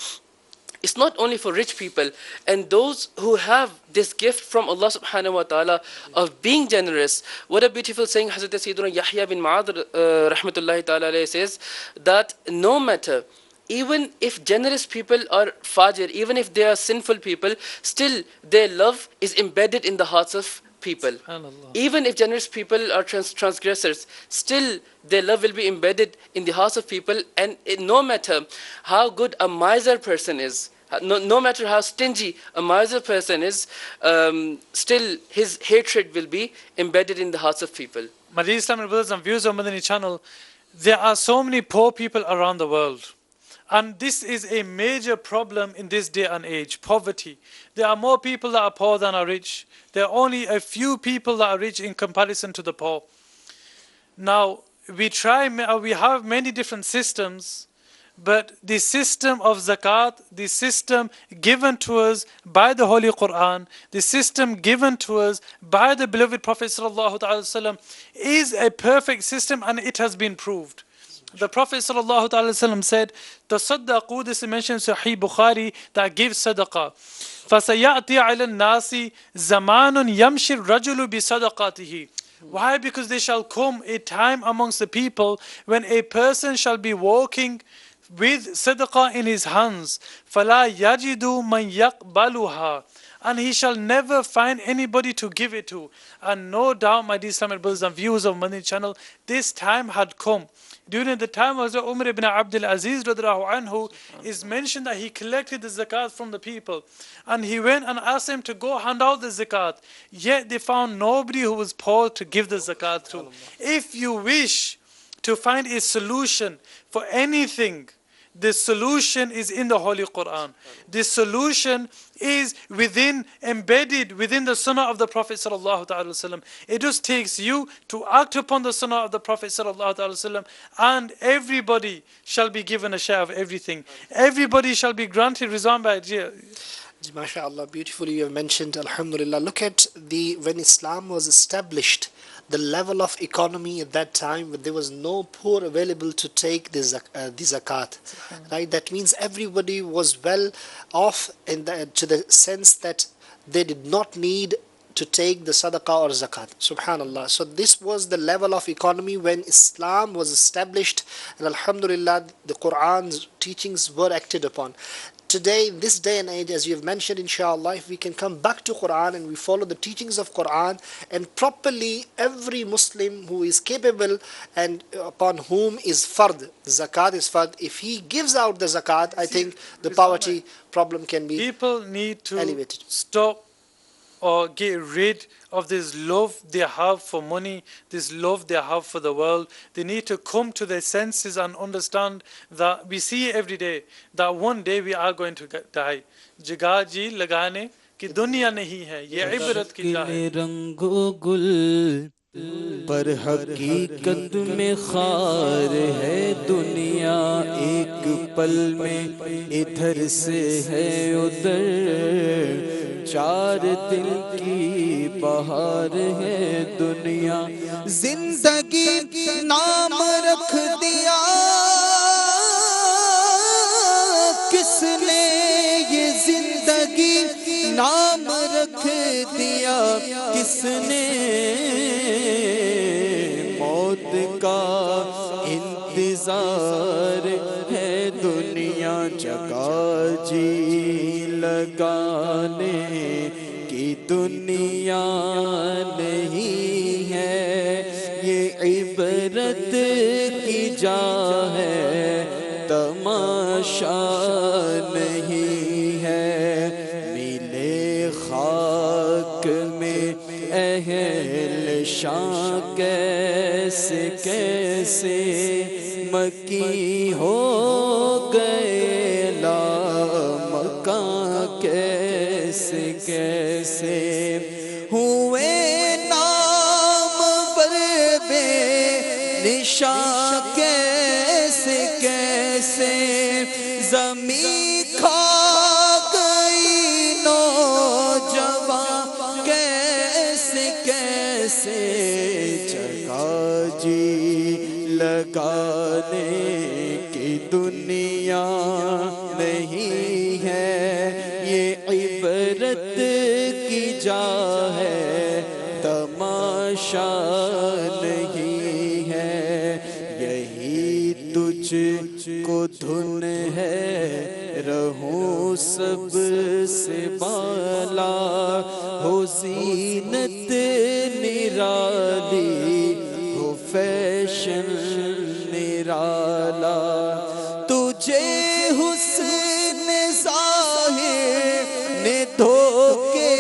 is not only for rich people and those who have this gift from Allah subhanahu wa ta'ala of being generous. What a beautiful saying Hazrat Sayyidina Yahya bin Ma'ad rahmatullahi ta'ala alayhi says, that no matter, even if generous people are fajir, even if they are sinful people, still their love is embedded in the hearts of people. Even if generous people are transgressors, still their love will be embedded in the hearts of people. And no matter how good a miser person is, no matter how stingy a miser person is, still his hatred will be embedded in the hearts of people. My dear Islamic brothers and viewers of Madani channel, there are so many poor people around the world. And this is a major problem in this day and age, poverty. There are more people that are poor than are rich. There are only a few people that are rich in comparison to the poor. Now, we have many different systems, but the system of zakat, the system given to us by the Holy Quran, the system given to us by the beloved Prophet ﷺ is a perfect system, and it has been proved. The Prophet ﷺ said, "Tasaddaqu," this is mentioned in Sahih Bukhari, that gives sadaqah. فَسَيَأْتِي عَلَى النَّاسِ زَمَانٌ يَمْشِي الرَّجُلُ بِصَدَقَاتِهِ. Why? Because there shall come a time amongst the people when a person shall be walking with sadaqah in his hands. فَلَا يَجِدُ مَنْ يَقْبَلُهَا. And he shall never find anybody to give it to. And no doubt, my dear Islamic brothers and viewers of Madani channel, this time had come. During the time of Umar ibn Abdul Aziz anhu, is mentioned that he collected the zakat from the people. And he went and asked them to go hand out the zakat. Yet they found nobody who was poor to give the zakat to. If you wish to find a solution for anything the solution is in the Holy Quran. The solution is embedded within the Sunnah of the Prophet sallallahu alaihi wasallam. It just takes you to act upon the Sunnah of the Prophet sallallahu alaihi wasallam, and everybody shall be given a share of everything. Everybody shall be granted Rizwan Bhai. MashaAllah, beautifully you have mentioned, Alhamdulillah. Look at when Islam was established, the level of economy at that time, there was no poor available to take the zakat. Right? That means everybody was well off to the sense that they did not need to take the sadaqah or zakat. Subhanallah. So this was the level of economy when Islam was established, and Alhamdulillah, the Quran's teachings were acted upon. Today, in this day and age, as you have mentioned, inshallah, if we can come back to Quran and we follow the teachings of Quran, and properly every Muslim who is capable and upon whom is fard, zakat is fard, if he gives out the zakat, I think the poverty problem can be People need to elevated. Stop or get rid of this love they have for money, this love they have for the world. They need to come to their senses and understand that we see every day that one day we are going to die. Jagah ji lagane ki duniya nahi hai, ye ibrat ki jaa hai. رنگو گل پر حقیقت میں خار ہے دنیا، ایک پل میں ادھر سے ہے ادھر، چار دل کی بہار ہے دنیا، زندگی نام رکھ دیا کس نے، یہ زندگی نام رکھ دیا کس نے، موت کا انتظار ہے دنیا، جگہ جی لگانے کی دنیا نہیں ہے، یہ عبرت کی جا ہے تماشا نہیں ہے، ملے خاک میں اہل شان کیسے کیسے مکی ہو گئے لامکاں کیسے کیسے ہوئے نامور بے نشان کیسے کیسے زمین کھا گئی نوجوان کیسے کیسے، جگہ جی لگانے کی دنیا نہیں ہے، یہ عبرت کی جا ہے تماشا نہیں ہے، یہی تجھ کو دھن ہے رہوں سب سے بالا، ہو زینت نرالی ہو فیشن نرالا، تجھے حسن ظاہر نے دھوکے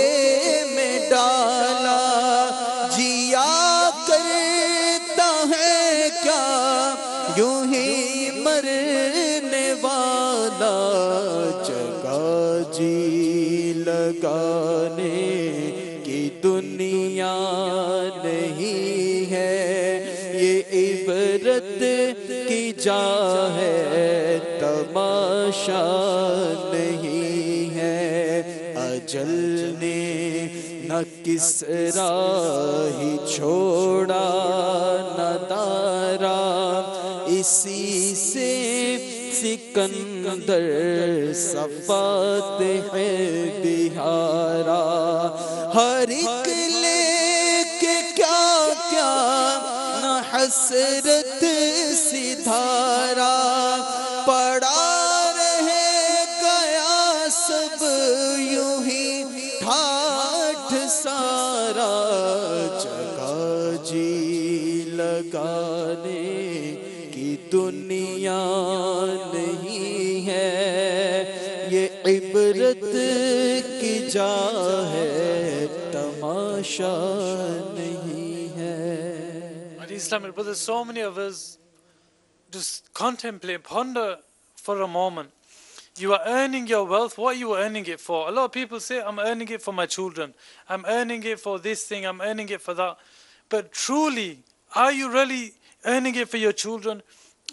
میں ڈالا، جیا کرتا ہے کیا یوں ہی مرنے والا، جگہ جی لگانے کی دنیا نہیں ہے، یہ عبرت کی جا ہے تماشا نہیں ہے، اجل نے نہ کسرا ہی چھوڑا نہ دارا، اسی سے سکندر صفات ہے بہارا، ہر ایک لے کے کیا کیا نہ حسرت سی دھارا، پڑا رہے گیا سب یوں ہی ٹھاٹھ سارا، جگہ جی لگانے کی دنیا نہیں ہے، یہ عبرت کی جا ہے تماشا نہیں ہے۔ Islamic brothers, so many of us just contemplate, ponder for a moment. You are earning your wealth. What are you earning it for? A lot of people say, I'm earning it for my children. I'm earning it for this thing. I'm earning it for that. But truly, are you really earning it for your children?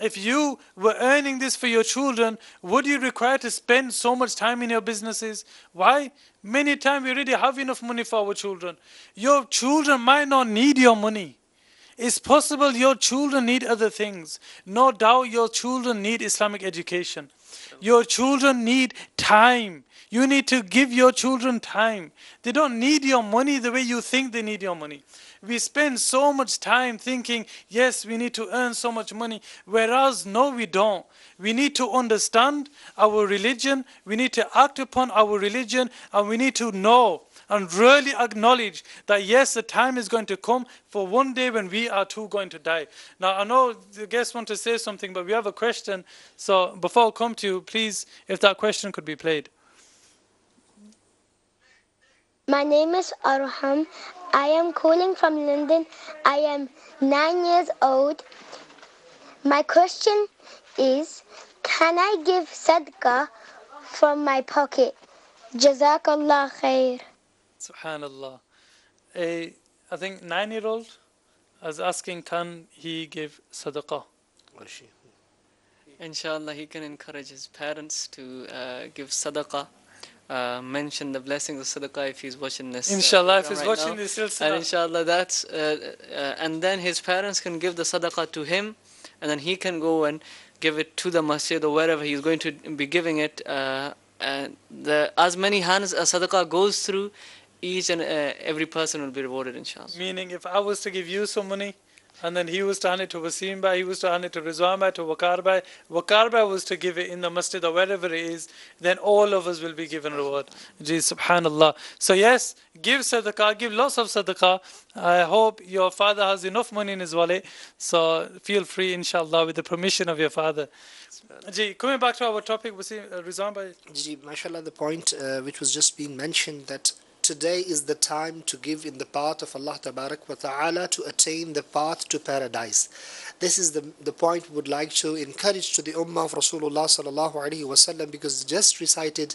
If you were earning this for your children, would you require to spend so much time in your businesses? Why? Many times we already have enough money for our children. Your children might not need your money. It's possible your children need other things. No doubt your children need Islamic education. Your children need time. You need to give your children time. They don't need your money the way you think they need your money. We spend so much time thinking, yes, we need to earn so much money, whereas no, we don't. We need to understand our religion, we need to act upon our religion, and we need to know and really acknowledge that yes, the time is going to come for one day when we are too going to die. Now, I know the guests want to say something, but we have a question. So before I come to you, please, if that question could be played. My name is Arham. I am calling from London. I am 9 years old. My question is, can I give sadaqah from my pocket? Jazakallah khair. Subhanallah. I think 9-year-old is asking, can he give sadaqah? Inshallah, he can encourage his parents to give sadaqah. Mention the blessings of sadaqah if he's watching this. Inshallah, if he's right watching now. this silsila. And inshallah, that's and then his parents can give the sadaqah to him, and then he can go and give it to the masjid or wherever he's going to be giving it. And as many hands as sadaqah goes through, each and every person will be rewarded, inshallah. Meaning, if I was to give you some money, and then he was to hand it to Wasim Bhai, he was to hand it to Rizwan Bhai, to Waqar Bhai was to give it in the masjid or wherever it is, then all of us will be given reward. Ji, subhanallah. So yes, give sadaqah, give lots of sadaqah. I hope your father has enough money in his wallet, so feel free, inshallah, with the permission of your father. Ji, coming back to our topic, Wasim, Rizwan Bhai. Ji, mashallah, the point which was just being mentioned, that today is the time to give in the path of Allah Tabarak wa Ta'ala to attain the path to paradise. This is the point we would like to encourage to the Ummah of Rasulullah Sallallahu Alaihi Wasallam, because just recited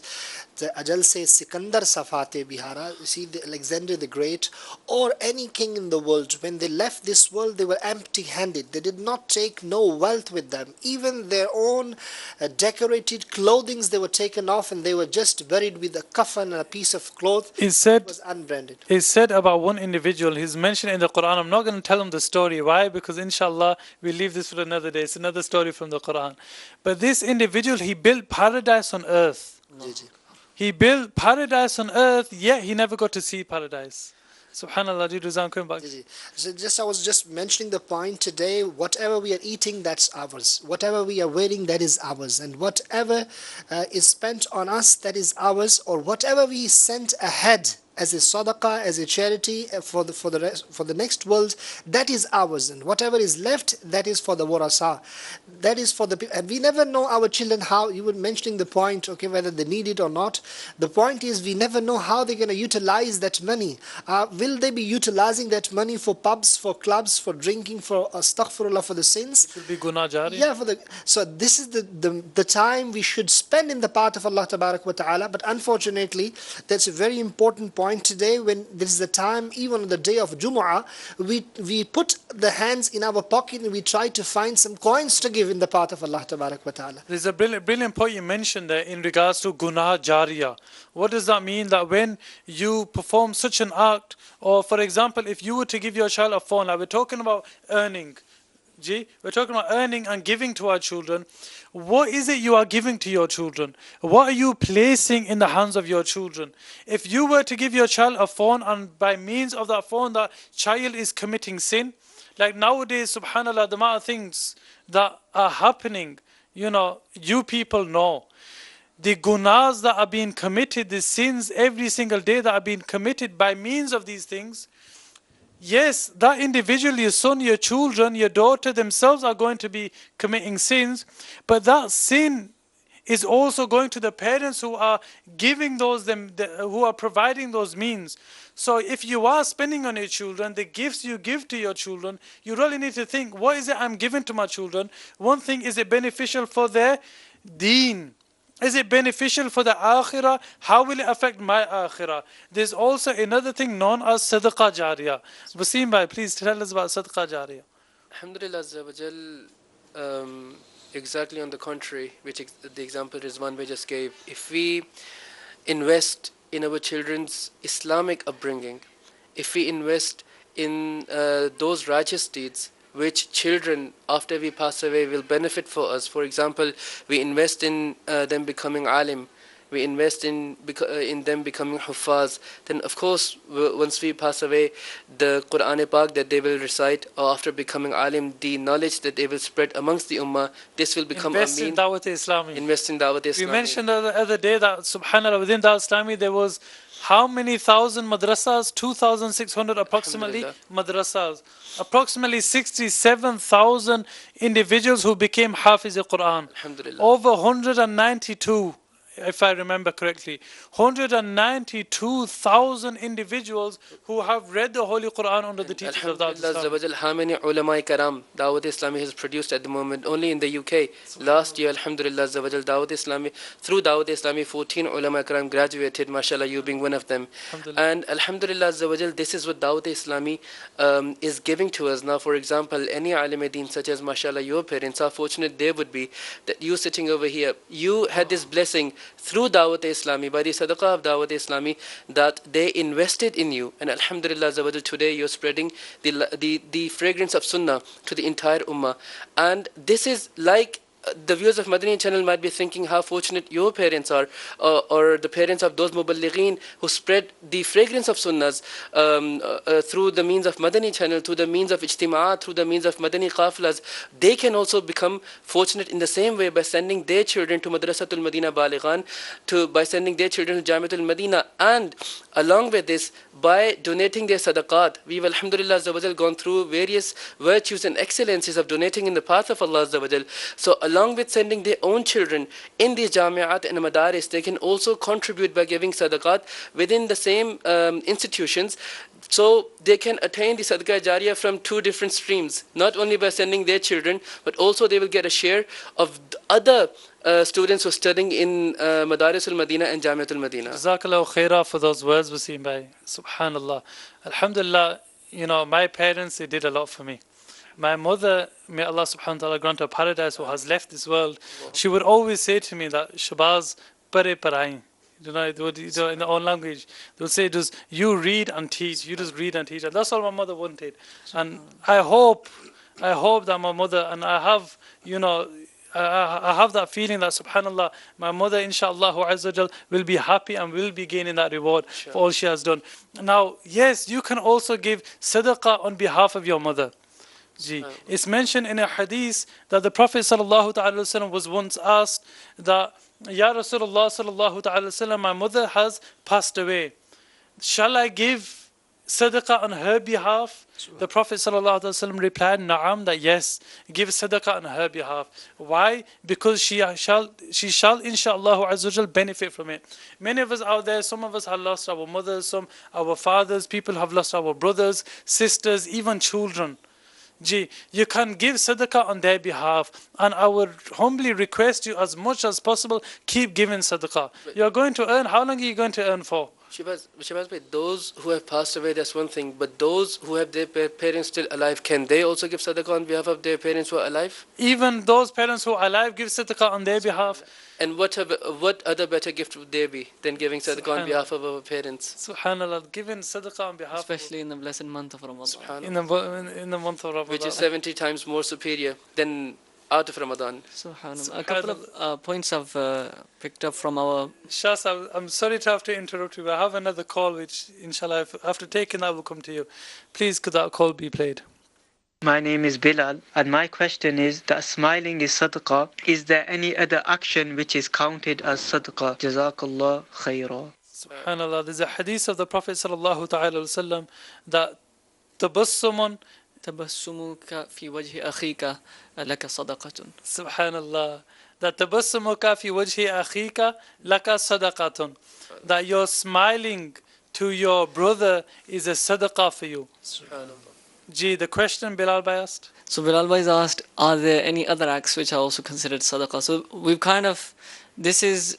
the Ajal se Sikandar Safate Bihara. You see, the Alexander the Great or any king in the world, when they left this world, they were empty-handed. They did not take no wealth with them. Even their own decorated clothings, they were taken off, and they were just buried with a kafan and a piece of cloth. It was unbranded. It's said about one individual, he's mentioned in the Quran. I'm not going to tell him the story. Why? Because inshallah, we'll leave this for another day. It's another story from the Quran. But this individual, he built paradise on earth. He built paradise on earth, yet he never got to see paradise. Subhanallah, Rizwan, come back. So I was just mentioning the point today, whatever we are eating, that's ours. Whatever we are wearing, that is ours. And whatever is spent on us, that is ours. Or whatever we sent ahead as a sadaqah, as a charity for the next world, that is ours. And whatever is left, that is for the warasa. That is for the people. And we never know our children how. You were mentioning the point, okay, whether they need it or not. The point is, we never know how they're going to utilize that money. Will they be utilizing that money for pubs, for clubs, for drinking, for astaghfirullah, for the sins? It will be gunah jari. Yeah, so this is the time we should spend in the path of Allah Tabarak wa Ta'ala. But unfortunately, that's a very important point today, when this is the time, even on the day of Jumu'ah, we put the hands in our pocket and we try to find some coins to give in the path of Allah Tabarak wa Ta'ala. There's a brilliant point you mentioned there in regards to gunah jariya. What does that mean? That when you perform such an act, or for example, if you were to give your child a phone, like we're talking about earning, we're talking about earning and giving to our children. What is it you are giving to your children? What are you placing in the hands of your children? If you were to give your child a phone, and by means of that phone that child is committing sin, like nowadays, subhanallah, the amount of things that are happening, you people know. The gunas that are being committed, the sins every single day that are being committed by means of these things. Yes, that individual, your son, your children, your daughter themselves are going to be committing sins, but that sin is also going to the parents who are giving who are providing those means. So if you are spending on your children, the gifts you give to your children, you really need to think, what is it I'm giving to my children? One thing, is it beneficial for their deen? Is it beneficial for the akhirah? How will it affect my akhirah? There's also another thing known as sadaqah jariyah. Wasim bhai, please tell us about sadaqah jariyah. Alhamdulillah Azza wa Jal, exactly on the contrary, which the example Rizwan Bhai just gave. If we invest in our children's Islamic upbringing, if we invest in those righteous deeds which children after we pass away will benefit for us. For example, we invest in them becoming alim, we invest in them becoming huffaz, then of course once we pass away, the Quran Pak that they will recite, or after becoming alim, the knowledge that they will spread amongst the ummah, this will become Invest a in Dawat Islami. invest in Dawat Islami. We mentioned the other day that subhanallah within Dawat Islami there was how many thousand madrasas? 2,600 approximately madrasas. Approximately 67,000 individuals who became Hafiz al-Quran. Alhamdulillah. Over 192, if I remember correctly, 192,000 individuals who have read the Holy Quran under the teachings of Dawat Alhamdulillah, Islam. Azza wa Jal, how many ulama karam Dawat Islami has produced at the moment? Only in the UK. Last year, Alhamdulillah, Azza wa Jal, through Dawat Islami, 14 ulama karam graduated, mashallah, you being one of them. And Alhamdulillah, Azza wa Jal, this is what Dawat Islami is giving to us. Now, for example, any alim deen such as, mashallah, your parents, how fortunate they would be that you sitting over here, you had this blessing through Dawat Islami, by the sadaqah of Dawat Islami, that they invested in you. And Alhamdulillah, Azza wa Jal, today you're spreading the fragrance of Sunnah to the entire Ummah. And this is like the viewers of Madani channel might be thinking how fortunate your parents are, or the parents of those muballighin who spread the fragrance of sunnahs through the means of Madani channel, through the means of ijtima'at, through the means of Madani qafilas. They can also become fortunate in the same way by sending their children to Madrasatul Madina Balighan, by sending their children to Jamiatul Madina, and along with this, by donating their sadaqat. We've Alhamdulillah Azza wa Jal gone through various virtues and excellencies of donating in the path of Allah Azza wa Jal. So along with sending their own children in these jami'at and madaris, they can also contribute by giving sadaqat within the same institutions. So they can attain the sadaqah jariyah from two different streams, not only by sending their children, but also they will get a share of other students who are studying in Madaris al-Madina and Jamiatul Madina. Jazakallahu khairah for those words, Wasim bhai. Subhanallah. Alhamdulillah, you know, my parents, they did a lot for me. My mother, may Allah subhanahu wa ta'ala grant her paradise, who has left this world, she would always say to me that, Shabaz, pare parain. You know, in their own language, they would say, just, you read and teach, you just read and teach. And that's all my mother wanted. And I hope that my mother, and I have, you know, I have that feeling that subhanallah, my mother inshallah azza will be happy and will be gaining that reward for all she has done. Now, yes, you can also give sadaqah on behalf of your mother. It's mentioned in a hadith that the Prophet sallallahu ta'ala wasallam was once asked that, Ya Rasulullah sallallahu ta'ala wasallam, my mother has passed away. Shall I give sadaqah on her behalf? The Prophet ﷺ replied, Na'am, that yes, give sadaqah on her behalf. Why? Because she shall inshaAllah azza benefit from it. Many of us out there, some of us have lost our mothers, some our fathers, people have lost our brothers, sisters, even children. You can give sadaqah on their behalf, and I would humbly request you as much as possible, keep giving sadaqah. You are going to earn, how long are you going to earn for? Shahbaz, those who have passed away, that's one thing, but those who have their parents still alive, can they also give sadaqah on behalf of their parents who are alive? Even those parents who are alive give sadaqah on their behalf. And what other better gift would there be than giving sadaqah on behalf of our parents? Subhanallah, giving sadaqah on behalf especially in the blessed month of Ramadan. in the month of Ramadan. Which is 70 times more superior than out of Ramadan. Subhanallah. A couple of points I've picked up from our... Shas, I'm sorry to have to interrupt you, but I have another call which, inshallah, after taking that, will come to you. Please, could that call be played? My name is Bilal, and my question is that smiling is sadaqah. Is there any other action which is counted as sadaqah? Jazakallah khairah. Subhanallah, there's a hadith of the Prophet sallallahu ta'ala wasallam that tabassumun تبسمك في وجه أخيك لك صدقة. Subhanallah, that tabassumuka fi wajhi akhika laka sadaqatun, that your smiling to your brother is a sadaqah for you. Subhanallah. Gee, the question Bilal Bhai asked. So Bilal Bhai is asked, are there any other acts which are also considered sadaqah? So we've kind of, this is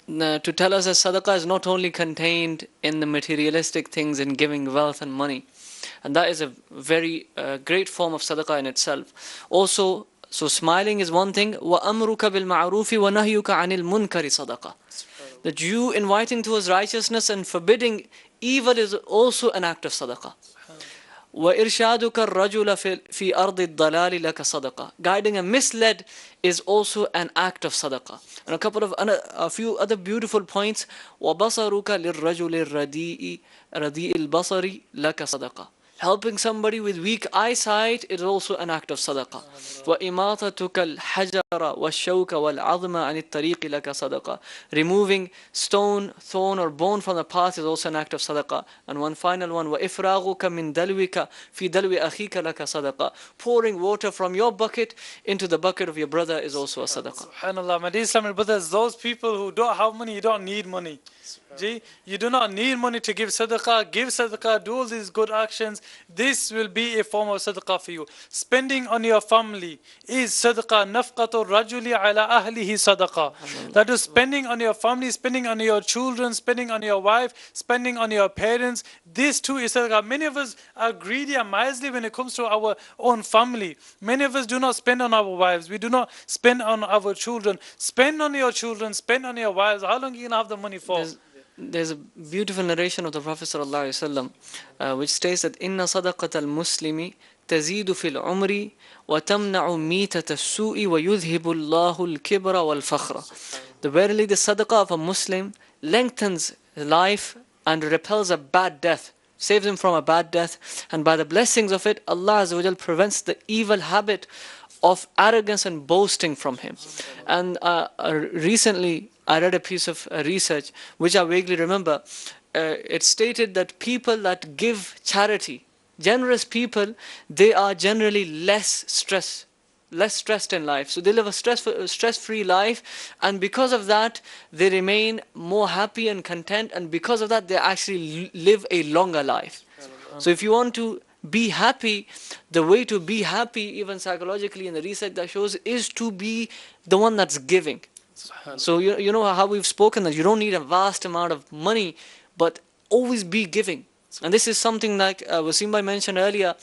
to tell us that sadaqah is not only contained in the materialistic things in giving wealth and money, and that is a very great form of sadaqah in itself. Also, so smiling is one thing. وَأَمْرُكَ بِالْمَعْرُوفِ وَنَهْيُكَ عَنِ الْمُنْكَرِ صَدَقَةً. That you inviting towards righteousness and forbidding evil is also an act of sadaqah. وَإِرْشَادُكَ الرَّجُلَ فِي أَرْضِ الضَّلَالِ لَكَ صَدَقَةً. Guiding a misled is also an act of sadaqah. And a few other beautiful points. وَبَصَرُكَ لِلرَّجُلِ الرَّدِيءِ الْبَصَرِ لَكَ صَدَقَةً. Helping somebody with weak eyesight is also an act of sadaqah. وَإِمَاطَتُكَ الْحَجَرَ وَالشَّوْكَ وَالْعَظْمَ عَنِ الطَّرِيقِ لَكَ صَدَقَةً. Removing stone, thorn or bone from the path is also an act of sadaqah. And one final one, وَإِفْرَاغُكَ مِنْ دَلْوِكَ فِي دَلْوِ أَخِيكَ لَكَ صَدَقَةً. Pouring water from your bucket into the bucket of your brother is also a sadaqah. SubhanAllah, my dear Islamic brothers, those people who don't have money, you don't need money. Gee, you do not need money to give sadaqah, do all these good actions. This will be a form of sadaqah for you. Spending on your family is sadaqah. Nafqatul rajuli ala ahlihi sadaqah. That is spending on your family, spending on your children, spending on your wife, spending on your parents. This too is sadaqah. Many of us are greedy and miserly when it comes to our own family. Many of us do not spend on our wives. We do not spend on our children. Spend on your children, spend on your wives. How long are you going to have the money for? There's a beautiful narration of the Prophet ﷺ, which states that إِنَّ صَدَقَةَ الْمُسْلِمِ تَزِيدُ فِي الْعُمْرِ وَتَمْنَعُ مِيتَةَ السُّوءِ وَيُذْهِبُ اللَّهُ الْكِبْرَ وَالْفَخْرَ. The verily the sadaqah of a Muslim lengthens life and repels a bad death, saves him from a bad death, and by the blessings of it, Allah Azza wa Jal prevents the evil habit of arrogance and boasting from him. And recently, I read a piece of research which I vaguely remember. It stated that people that give charity, generous people, they are generally less stressed in life. So they live a stress-free life, and because of that, they remain more happy and content, and because of that, they actually live a longer life. So if you want to be happy, the way to be happy, even psychologically in the research that shows, is to be the one that's giving. So you know how we've spoken that you don't need a vast amount of money, but always be giving. And this is something like Wasim Bhai mentioned earlier,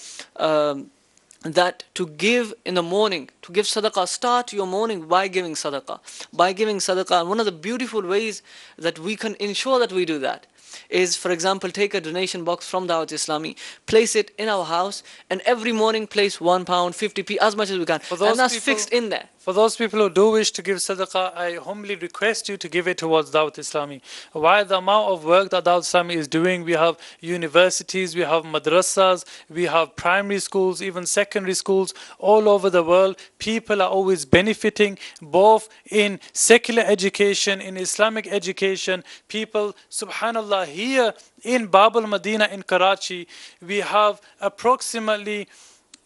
that to give in the morning, to give sadaqah, start your morning by giving sadaqah. By giving sadaqah, and one of the beautiful ways that we can ensure that we do that is, for example, take a donation box from Dawat Islami, place it in our house, and every morning place £1, 50p, as much as we can. And that's fixed in there. For those people who do wish to give sadaqah, I humbly request you to give it towards Dawat Islami. While the amount of work that Dawat Islami is doing, we have universities, we have madrasas, we have primary schools, even secondary schools all over the world. People are always benefiting both in secular education, in Islamic education. People, subhanallah, here in Bab al-Madina in Karachi, we have approximately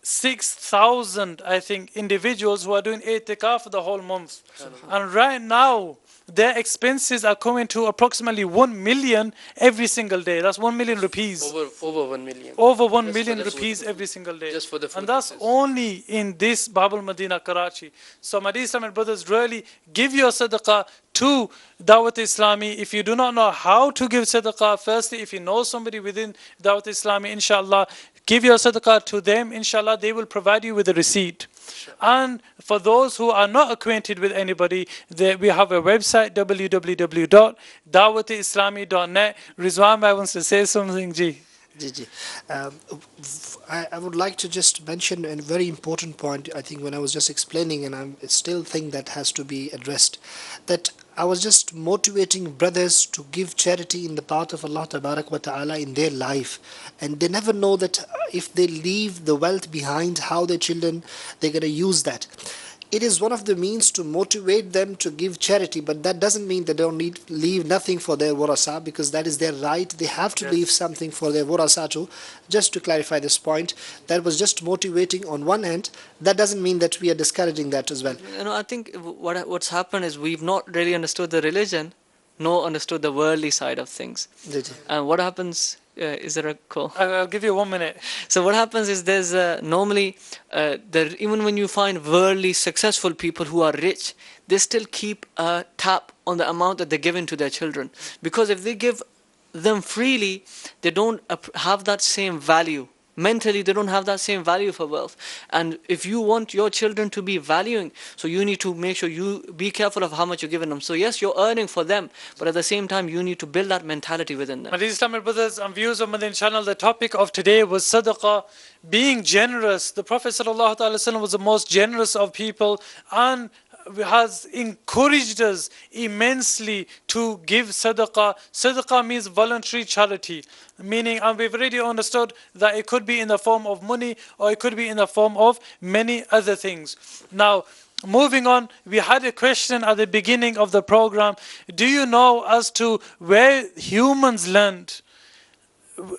6,000, I think, individuals who are doing i'tikaf for the whole month. And right now, their expenses are coming to approximately 1 million every single day. That's 1 million rupees. Over 1 million. Over 1 million rupees every single day. Just for the food. And that's only in this Bab al-Madina, Karachi. So my dear Islamic brothers, really give your sadaqah to Dawat Islami. If you do not know how to give sadaqah, firstly, if you know somebody within Dawat Islami, inshallah, give your sadaqah to them. Inshallah, they will provide you with a receipt. And for those who are not acquainted with anybody, we have a website, www.dawatislami.net. Rizwan Bhai wants to say something, Ji. I would like to just mention a very important point. I think when I was just explaining, and I still think that has to be addressed, that I was just motivating brothers to give charity in the path of Allah Tabarak wa Ta'ala in their life, and they never know that if they leave the wealth behind, how their children, they're going to use that. It is one of the means to motivate them to give charity, but that doesn't mean they don't leave nothing for their warasa, because that is their right. They have to leave something for their warasa too. Just to clarify this point, that was just motivating on one end. That doesn't mean that we are discouraging that as well. You know, I think what's happened is we've not really understood the religion, nor understood the worldly side of things. And what happens Is there a call? I'll give you 1 minute. So what happens is there's normally even when you find worldly successful people who are rich, they still keep a tap on the amount that they give into their children, because if they give them freely, they don't have that same value. Mentally, they don't have that same value for wealth. And if you want your children to be valuing, so you need to make sure you be careful of how much you're giving them. So yes, you're earning for them, but at the same time, you need to build that mentality within them. My dear Islamic brothers and viewers of Madin channel, the topic of today was sadaqah, being generous. The Prophet ﷺ was the most generous of people and has encouraged us immensely to give sadaqah. Sadaqah means voluntary charity, meaning, and we've already understood that it could be in the form of money or it could be in the form of many other things. Now, moving on, we had a question at the beginning of the program. Do you know as to where humans learned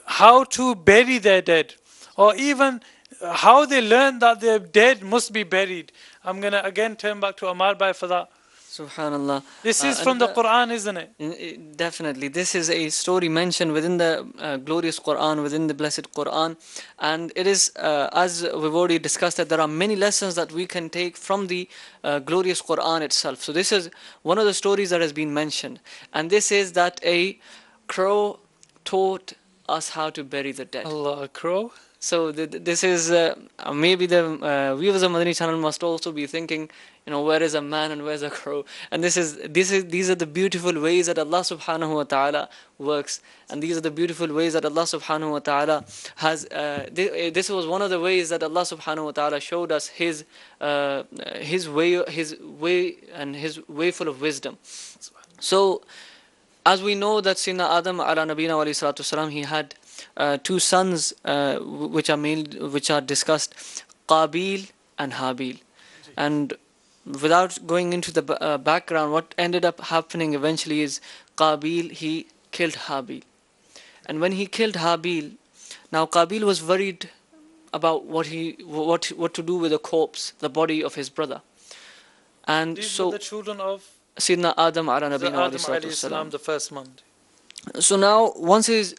how to bury their dead, or even how they learned that their dead must be buried? I'm going to again turn back to Amar Bhai for that. Subhanallah. This is from the Quran, isn't it? Definitely. This is a story mentioned within the glorious Quran, within the blessed Quran. And it is, as we've already discussed, that there are many lessons that we can take from the glorious Quran itself. So this is one of the stories that has been mentioned. And this is that a crow taught us how to bury the dead. Allah, a crow? So this is maybe the viewers of Madani channel must also be thinking, where is a man and where's a crow? And these are the beautiful ways that Allah subhanahu wa ta'ala works, and these are the beautiful ways that Allah subhanahu wa ta'ala has. This was one of the ways that Allah subhanahu wa ta'ala showed us His way and His way full of wisdom. So, as we know that Sayyidina Adam ala nabina wa alayhi salatu wasalam, he had two sons which are discussed, Qabil and Habil. And without going into the background, what ended up happening eventually is Qabil, he killed Habil. And when he killed Habil, now Qabil was worried about what to do with the corpse, the body of his brother. And These so were the children of Sayyidina Adam ala nabina wa alayhi salatu Adam, wasalam, the first man. So now once he's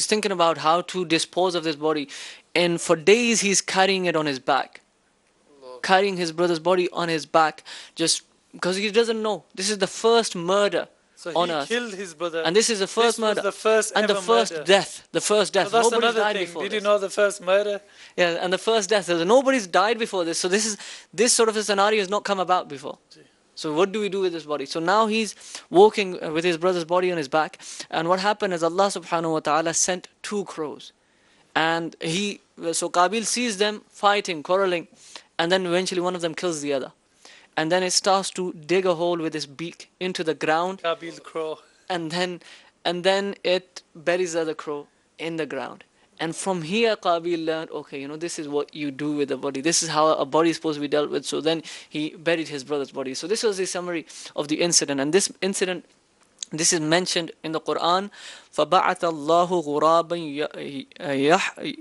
thinking about how to dispose of this body, and for days he's carrying it on his back, carrying his brother's body on his back, just because he doesn't know. This is the first murder So on he earth, killed his brother. and this is the first This was murder, the first and the ever first murder. death. The first death. So that's Nobody's another died thing. before Did this. you know the first murder? Yeah, and the first death. Nobody's died before this. So this sort of a scenario has not come about before. So what do we do with this body? So now he's walking with his brother's body on his back, and what happened is Allah subhanahu wa ta'ala sent two crows, and so Qabil sees them fighting, quarreling, and then eventually one of them kills the other, and then it starts to dig a hole with its beak into the ground, Qabil crow. and then it buries the other crow in the ground. And from here Qabil learned, okay, this is what you do with the body. This is how a body is supposed to be dealt with. So then he buried his brother's body. So this was the summary of the incident. And this incident, this is mentioned in the Quran. فَبَعَثَ اللَّهُ غُرَابًا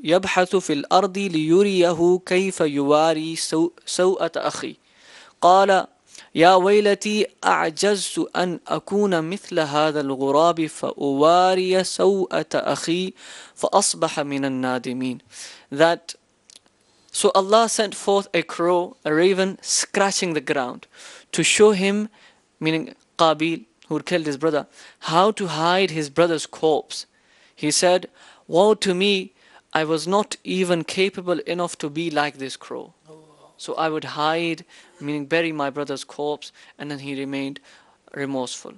يَبْحَثُ فِي الْأَرْضِ لِيُرِيَهُ كَيْفَ يُوَارِي سَوْءَةَ أَخِي قَالَ يا ويلتي أعجزت أن أكون مثل هذا الغراب فأواري سوءة أخي فأصبح من النادمين. That so Allah sent forth a crow, a raven, scratching the ground to show him, meaning Qabil, who had killed his brother, how to hide his brother's corpse. He said, woe to me, I was not even capable enough to be like this crow. So I would hide, meaning bury my brother's corpse, and then he remained remorseful.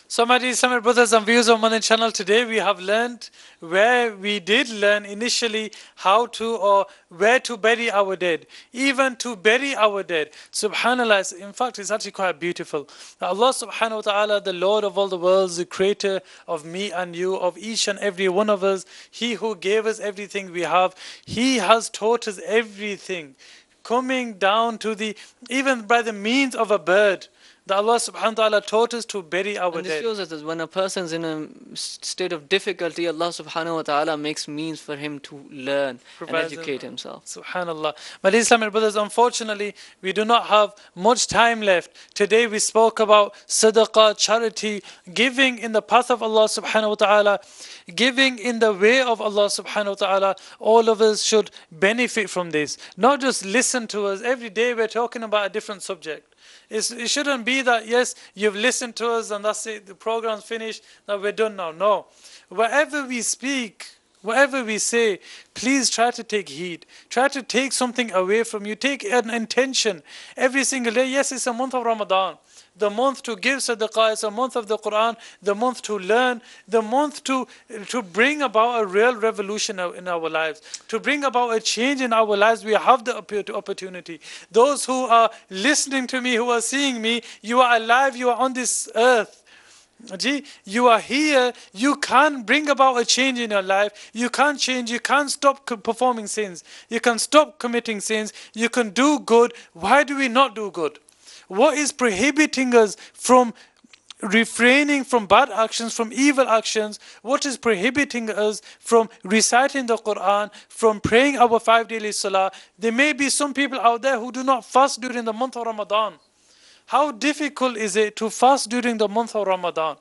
So my dear Islamic brothers and viewers of Madani channel, today we have learned where we did learn initially how to or where to bury our dead. Even to bury our dead. Subhanallah, in fact it's actually quite beautiful. Allah subhanahu wa ta'ala, the Lord of all the worlds, the creator of me and you, of each and every one of us, He who gave us everything we have, He has taught us everything. Coming down to even by the means of a bird. that Allah subhanahu wa ta'ala taught us to bury our And this dead. shows us that when a person's in a state of difficulty, Allah subhanahu wa ta'ala makes means for him to learn and Provides educate him. himself. Subhanallah. My dear Islamic brothers, unfortunately, we do not have much time left. Today we spoke about sadaqah, charity, giving in the path of Allah subhanahu wa ta'ala, giving in the way of Allah subhanahu wa ta'ala. All of us should benefit from this. Not just listen to us. Every day we're talking about a different subject. It shouldn't be that, yes, you've listened to us and that's it, the program's finished, now we're done now. No. Wherever we speak, whatever we say, please try to take heed. Try to take something away from you. Take an intention every single day. Yes, it's a month of Ramadan. The month to give sadaqah, it's a month of the Quran, the month to learn, the month to bring about a real revolution in our lives, to bring about a change in our lives. We have the opportunity. Those who are listening to me, who are seeing me, you are alive, you are on this earth. You are here, you can bring about a change in your life. You can change, you can stop performing sins. You can stop committing sins. You can do good. Why do we not do good? What is prohibiting us from refraining from bad actions, from evil actions? What is prohibiting us from reciting the Quran, from praying our 5 daily salah? There may be some people out there who do not fast during the month of Ramadan. How difficult is it to fast during the month of Ramadan?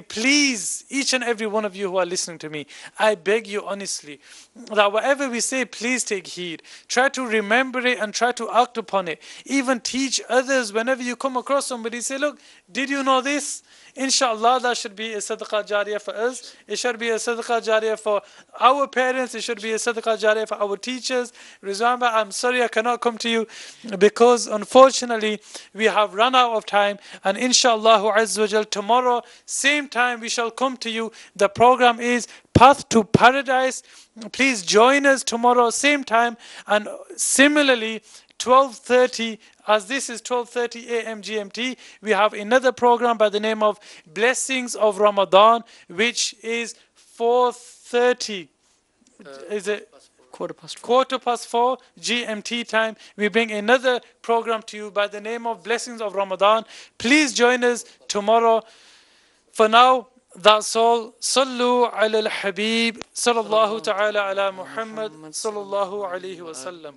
Please, each and every one of you who are listening to me, I beg you honestly, that whatever we say, please take heed. Try to remember it and try to act upon it. Even teach others whenever you come across somebody, say, look, did you know this? Inshallah, that should be a sadaqah jariyah for us. It should be a sadaqah jariyah for our parents. It should be a sadaqah jariyah for our teachers. Rizwan, I'm sorry I cannot come to you because unfortunately we have run out of time. And inshallah azza wa jal, tomorrow, same time we shall come to you. The program is Path to Paradise. Please join us tomorrow, same time. And similarly, 12:30, as this is 12:30 a.m. GMT, we have another program by the name of Blessings of Ramadan, which is 4:30. Is it? Quarter past 4 GMT time. We bring another program to you by the name of Blessings of Ramadan. Please join us tomorrow. For now, that's all. Sallu ala al-Habib. Sallallahu ta'ala ala Muhammad. Sallallahu alayhi wa sallam.